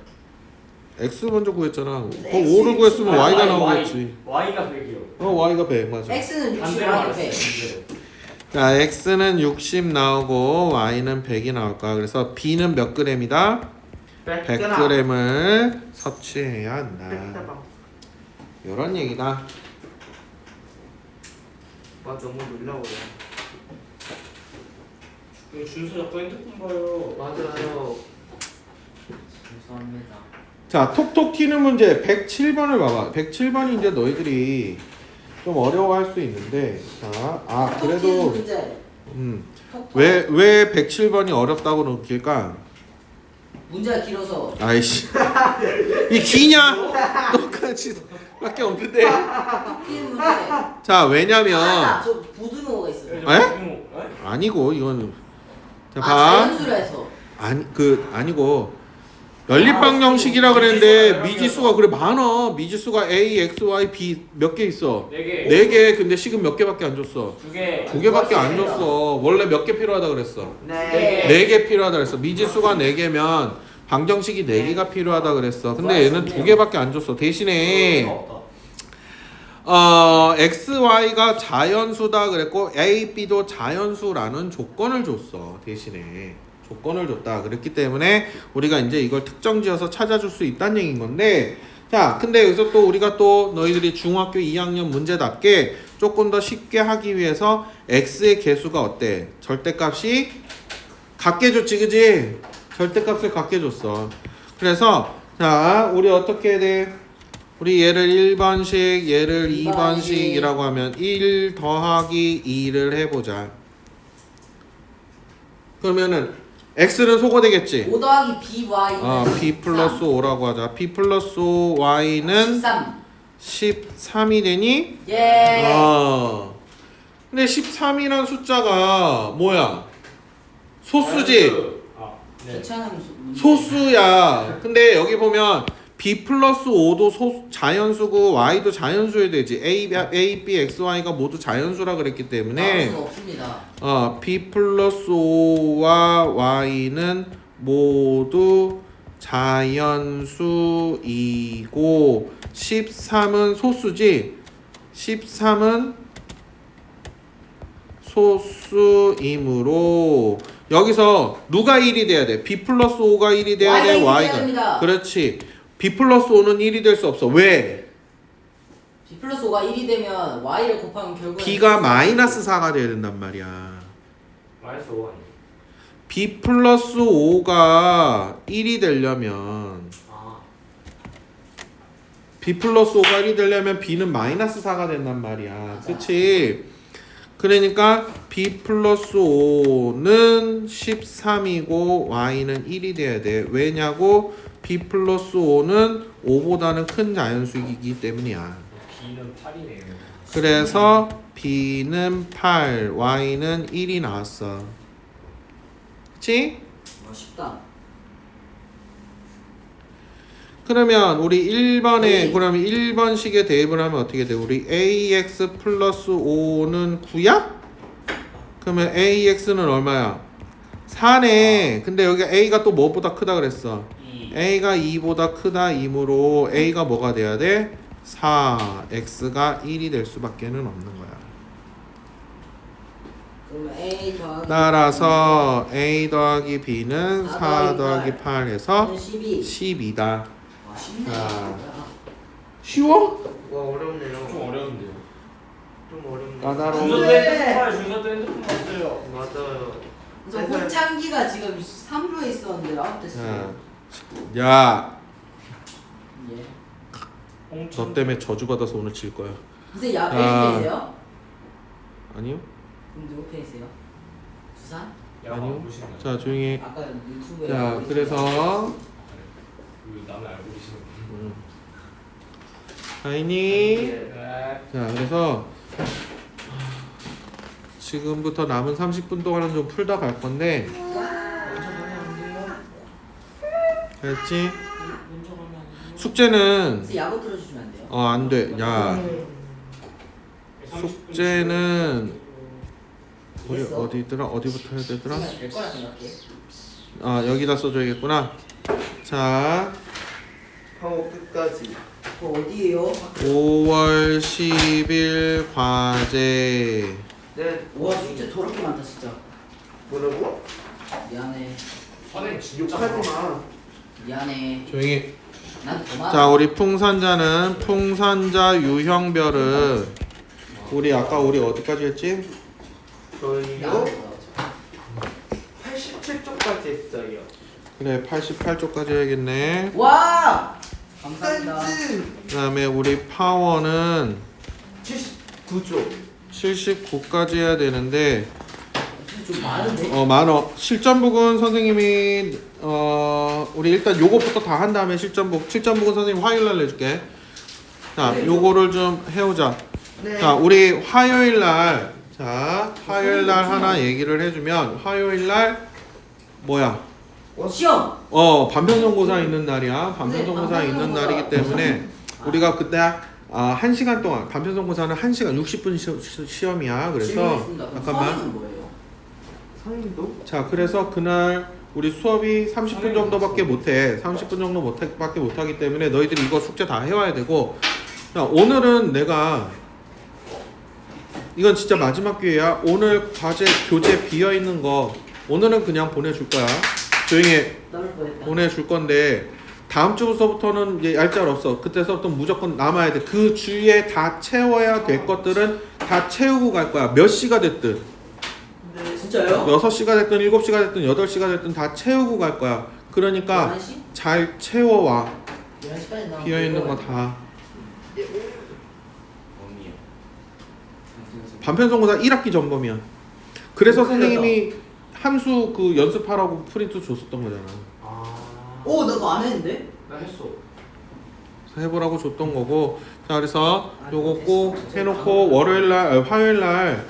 X 먼저 구했잖아. X 5를 구했으면 아, Y가 Y, 나오겠지. Y가 100이요. Y가 100 맞아. X는 60, 반대로 Y는 말했어요. 100. 반대로. 자, X는 60 나오고 Y는 100이 나올 거야. 그래서 B는 몇 g이다? 100g을 섭취해야 한다. 이런 얘기다. 아 너무 놀라워요. 이거 준서 자꾸 핸드폰 봐요. 맞아요. 죄송합니다. 자, 톡톡 튀는 문제 107번을 봐봐. 107번이 이제 너희들이 좀 어려워할 수 있는데, 자, 그래도 문제. 왜 107번이 어렵다고 느낄까? 문제가 길어서. 아이씨, 이 기냐? 똑같이 밖에 없는데. 토끼는 문제. 자, 왜냐면 저 보드노가 있어요. 에? 아니고 이건 자, 봐. 자연수라 해서. 아니고 연립방 형식이라 그랬는데 미지수가 그래 많아. 미지수가 A, X, Y, B 몇 개 있어? 4개. 4개. 근데 식은 몇 개밖에 안 줬어? 2개. 2개밖에 안 줬어. 원래 몇 개 필요하다 그랬어? 네. 4개 필요하다 그랬어. 미지수가 4개면 방정식이 4개가 필요하다 그랬어. 근데 얘는 2개밖에 안 줬어. 대신에 X, Y가 자연수다 그랬고 A, B도 자연수라는 조건을 줬어. 대신에 조건을 줬다. 그랬기 때문에 우리가 이제 이걸 특정지어서 찾아줄 수 있다는 얘기인 건데, 자, 근데 여기서 또 우리가 또 너희들이 중학교 2학년 문제답게 조금 더 쉽게 하기 위해서 X의 개수가 어때? 절대값이 같게 줬지, 그지? 절대값을 같게 줬어. 그래서 자, 우리 어떻게 해야 돼? 우리 얘를 1번씩, 얘를 2번씩이라고 하면 1 더하기 2를 해보자. 그러면은 x는 소거되겠지? 5 더하기 BY. B 플러스 5라고 하자. B 플러스 5y는 13. 13이 되니? 예. 근데 13이란 숫자가 뭐야? 소수지? 네. 괜찮은 소수야. 근데 여기 보면 B 플러스 5도 자연수고 Y도 자연수여야 되지. A, B, X, Y가 모두 자연수라 그랬기 때문에 수가 없습니다. B 플러스 5와 Y는 모두 자연수이고 13은 소수지. 13은 소수이므로 여기서 누가 1이 돼야 돼? B 플러스 5가 1이 돼야 돼? Y가 Y가. 그렇지. B 플러스 5는 1이 될 수 없어. 왜? B 플러스 5가 1이 되면 Y를 곱하면 결국은 B가 마이너스 4가 돼야 된단 말이야. 마이너스 5 아니에요? B 플러스 5가 1이 되려면 B 플러스 5가 1이 되려면 B는 마이너스 4가 된단 말이야. 그치? 그러니까 B 플러스 5는 13이고 Y는 1이 돼야 돼. 왜냐고? B 플러스 5는 5보다는 큰 자연수이기 때문이야. B는 8이네요. 그래서 B는 8, Y는 1이 나왔어. 그치? 쉽다. 그러면 우리 1번에 A. 그러면 1번식에 대입을 하면 어떻게 돼? 우리 AX 플러스 5는 9야? 그러면 AX는 얼마야? 4네. 근데 여기 A가 또 뭐보다 크다 그랬어? 2. A가 2보다 크다 이므로 A가 뭐가 돼야 돼? 4, X가 1이 될 수밖에는 없는 거야. 그러면 A 더하기 따라서 A 더하기 B는 4 더하기 8에서 12. 12다. 와, 쉽네. 자. 쉬워? 와 어렵네요. 좀 어려운데요. 좀 어렵네요. 까다로운. 준서도 핸드폰 봐요. 준서도 핸드폰 봤어요. 맞아요. 그래서 홍창기가 지금 3루에 있었는데 아웃됐어요. 야, 예. 너 때문에 저주받아서 오늘 질 거야. 선생님 야구 아. 팬이세요? 아니요? 그럼 누구 팬이세요? 두산? 아니요. 자, 조용히 해. 아까 유튜브에 자, 나오고 그래서 남을 알고 계시는 분. 아이니. 네. 자, 그래서 지금부터 남은 30분 동안은 좀 풀다 갈 건데, 알았지? 숙제는 선생님 야구 틀어주시면 안 돼요? 안 돼. 야, 숙제는 우리 이해했어? 어디더라? 어디부터 해야 되더라? 시간 될 거라 생각해. 여기다 써줘야겠구나. 자, 하고 끝까지. 그거 어디에요? 5월 10일 과제. 네. 와 숙제 더럽게 많다 진짜. 뭐라고? 미안해. 선생님 진짜 욕하지 마. 미안해. 조용히. 난더 많아. 자, 우리 풍선자는 풍선자 유형별은 우리 아까 우리 어디까지 했지? 저희요 87쪽까지 했어요. 그래, 88쪽까지 해야겠네. 와! 감사합니다. 그다음에 우리 파워는 79쪽. 79까지 해야 되는데 좀 많은데? 많어. 실전북은 선생님이 우리 일단 요거부터 다 한 다음에 실전북은 선생님 화요일 날 내줄게. 자, 요거를 좀 해오자. 네. 자, 우리 화요일 날 하나 얘기를 해주면 화요일 날 뭐야? 시험. 반편성고사 있는 날이야. 반편성고사 네, 있는 반편성고사. 날이기 때문에 우리가 그때 1시간 동안 반편성고사는 1시간 60분 시험이야. 그래서 질문했습니다. 그럼 잠깐만. 선행은 뭐예요? 선생님도? 자, 그래서 그날 우리 수업이 30분 정도밖에 못해. 30분 정도밖에 못하기 때문에 너희들이 이거 숙제 다 해와야 되고. 자, 오늘은 내가 이건 진짜 마지막 기회야. 오늘 과제 교재 비어 있는 거 오늘은 그냥 보내줄 거야. 조용히 해. 나올 뻔했다. 보내줄 건데 다음 주부터는 이제 얄짤 없어. 그때서부터 무조건 남아야 돼. 그 주에 다 채워야 될 것들은 다 채우고 갈 거야. 몇 시가 됐든. 네, 진짜요? 6시가 됐든 7시가 됐든 8시가 됐든 다 채우고 갈 거야. 그러니까 11시? 잘 채워와. 11시까지 나오면 비어있는 거 다. 범이요. 반편성고사 1학기 전범이야. 그래서 선생님이 함수 그 연습하라고 프린트 줬었던 거잖아. 오, 나 그거 안 했는데? 나 했어. 해보라고 줬던 거고. 자, 그래서 요거 꼭 해놓고 화요일 날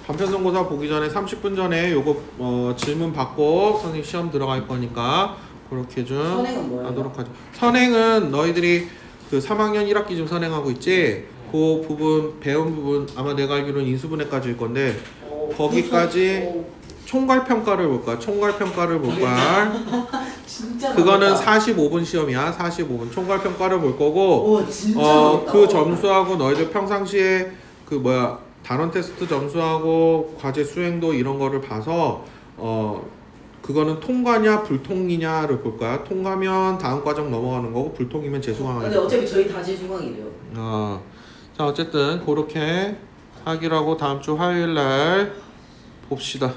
반편성고사 보기 전에 30분 전에 요거 질문 받고 선생님 시험 들어갈 거니까 그렇게 좀 선행은 뭐예요? 하도록 하죠. 선행은 너희들이 그 3학년 1학기 지금 선행하고 있지? 그 부분 배운 부분 아마 내가 알기로는 인수분해까지일 건데 거기까지 총괄 평가를 볼 거야. 총괄 평가를 볼 거야. 진짜 그거는 많다. 45분 시험이야. 45분 총괄 평가를 볼 거고. 오, 진짜 많다. 그 점수하고 너희들 평상시에 그 뭐야 단원 테스트 점수하고 과제 수행도 이런 거를 봐서 그거는 통과냐 불통이냐를 볼 거야. 통과면 다음 과정 넘어가는 거고 불통이면 재수강하는 근데 거. 어차피 저희 다 재수강이래요. 자, 어쨌든 그렇게 하기로 하고 다음 주 화요일 날 봅시다.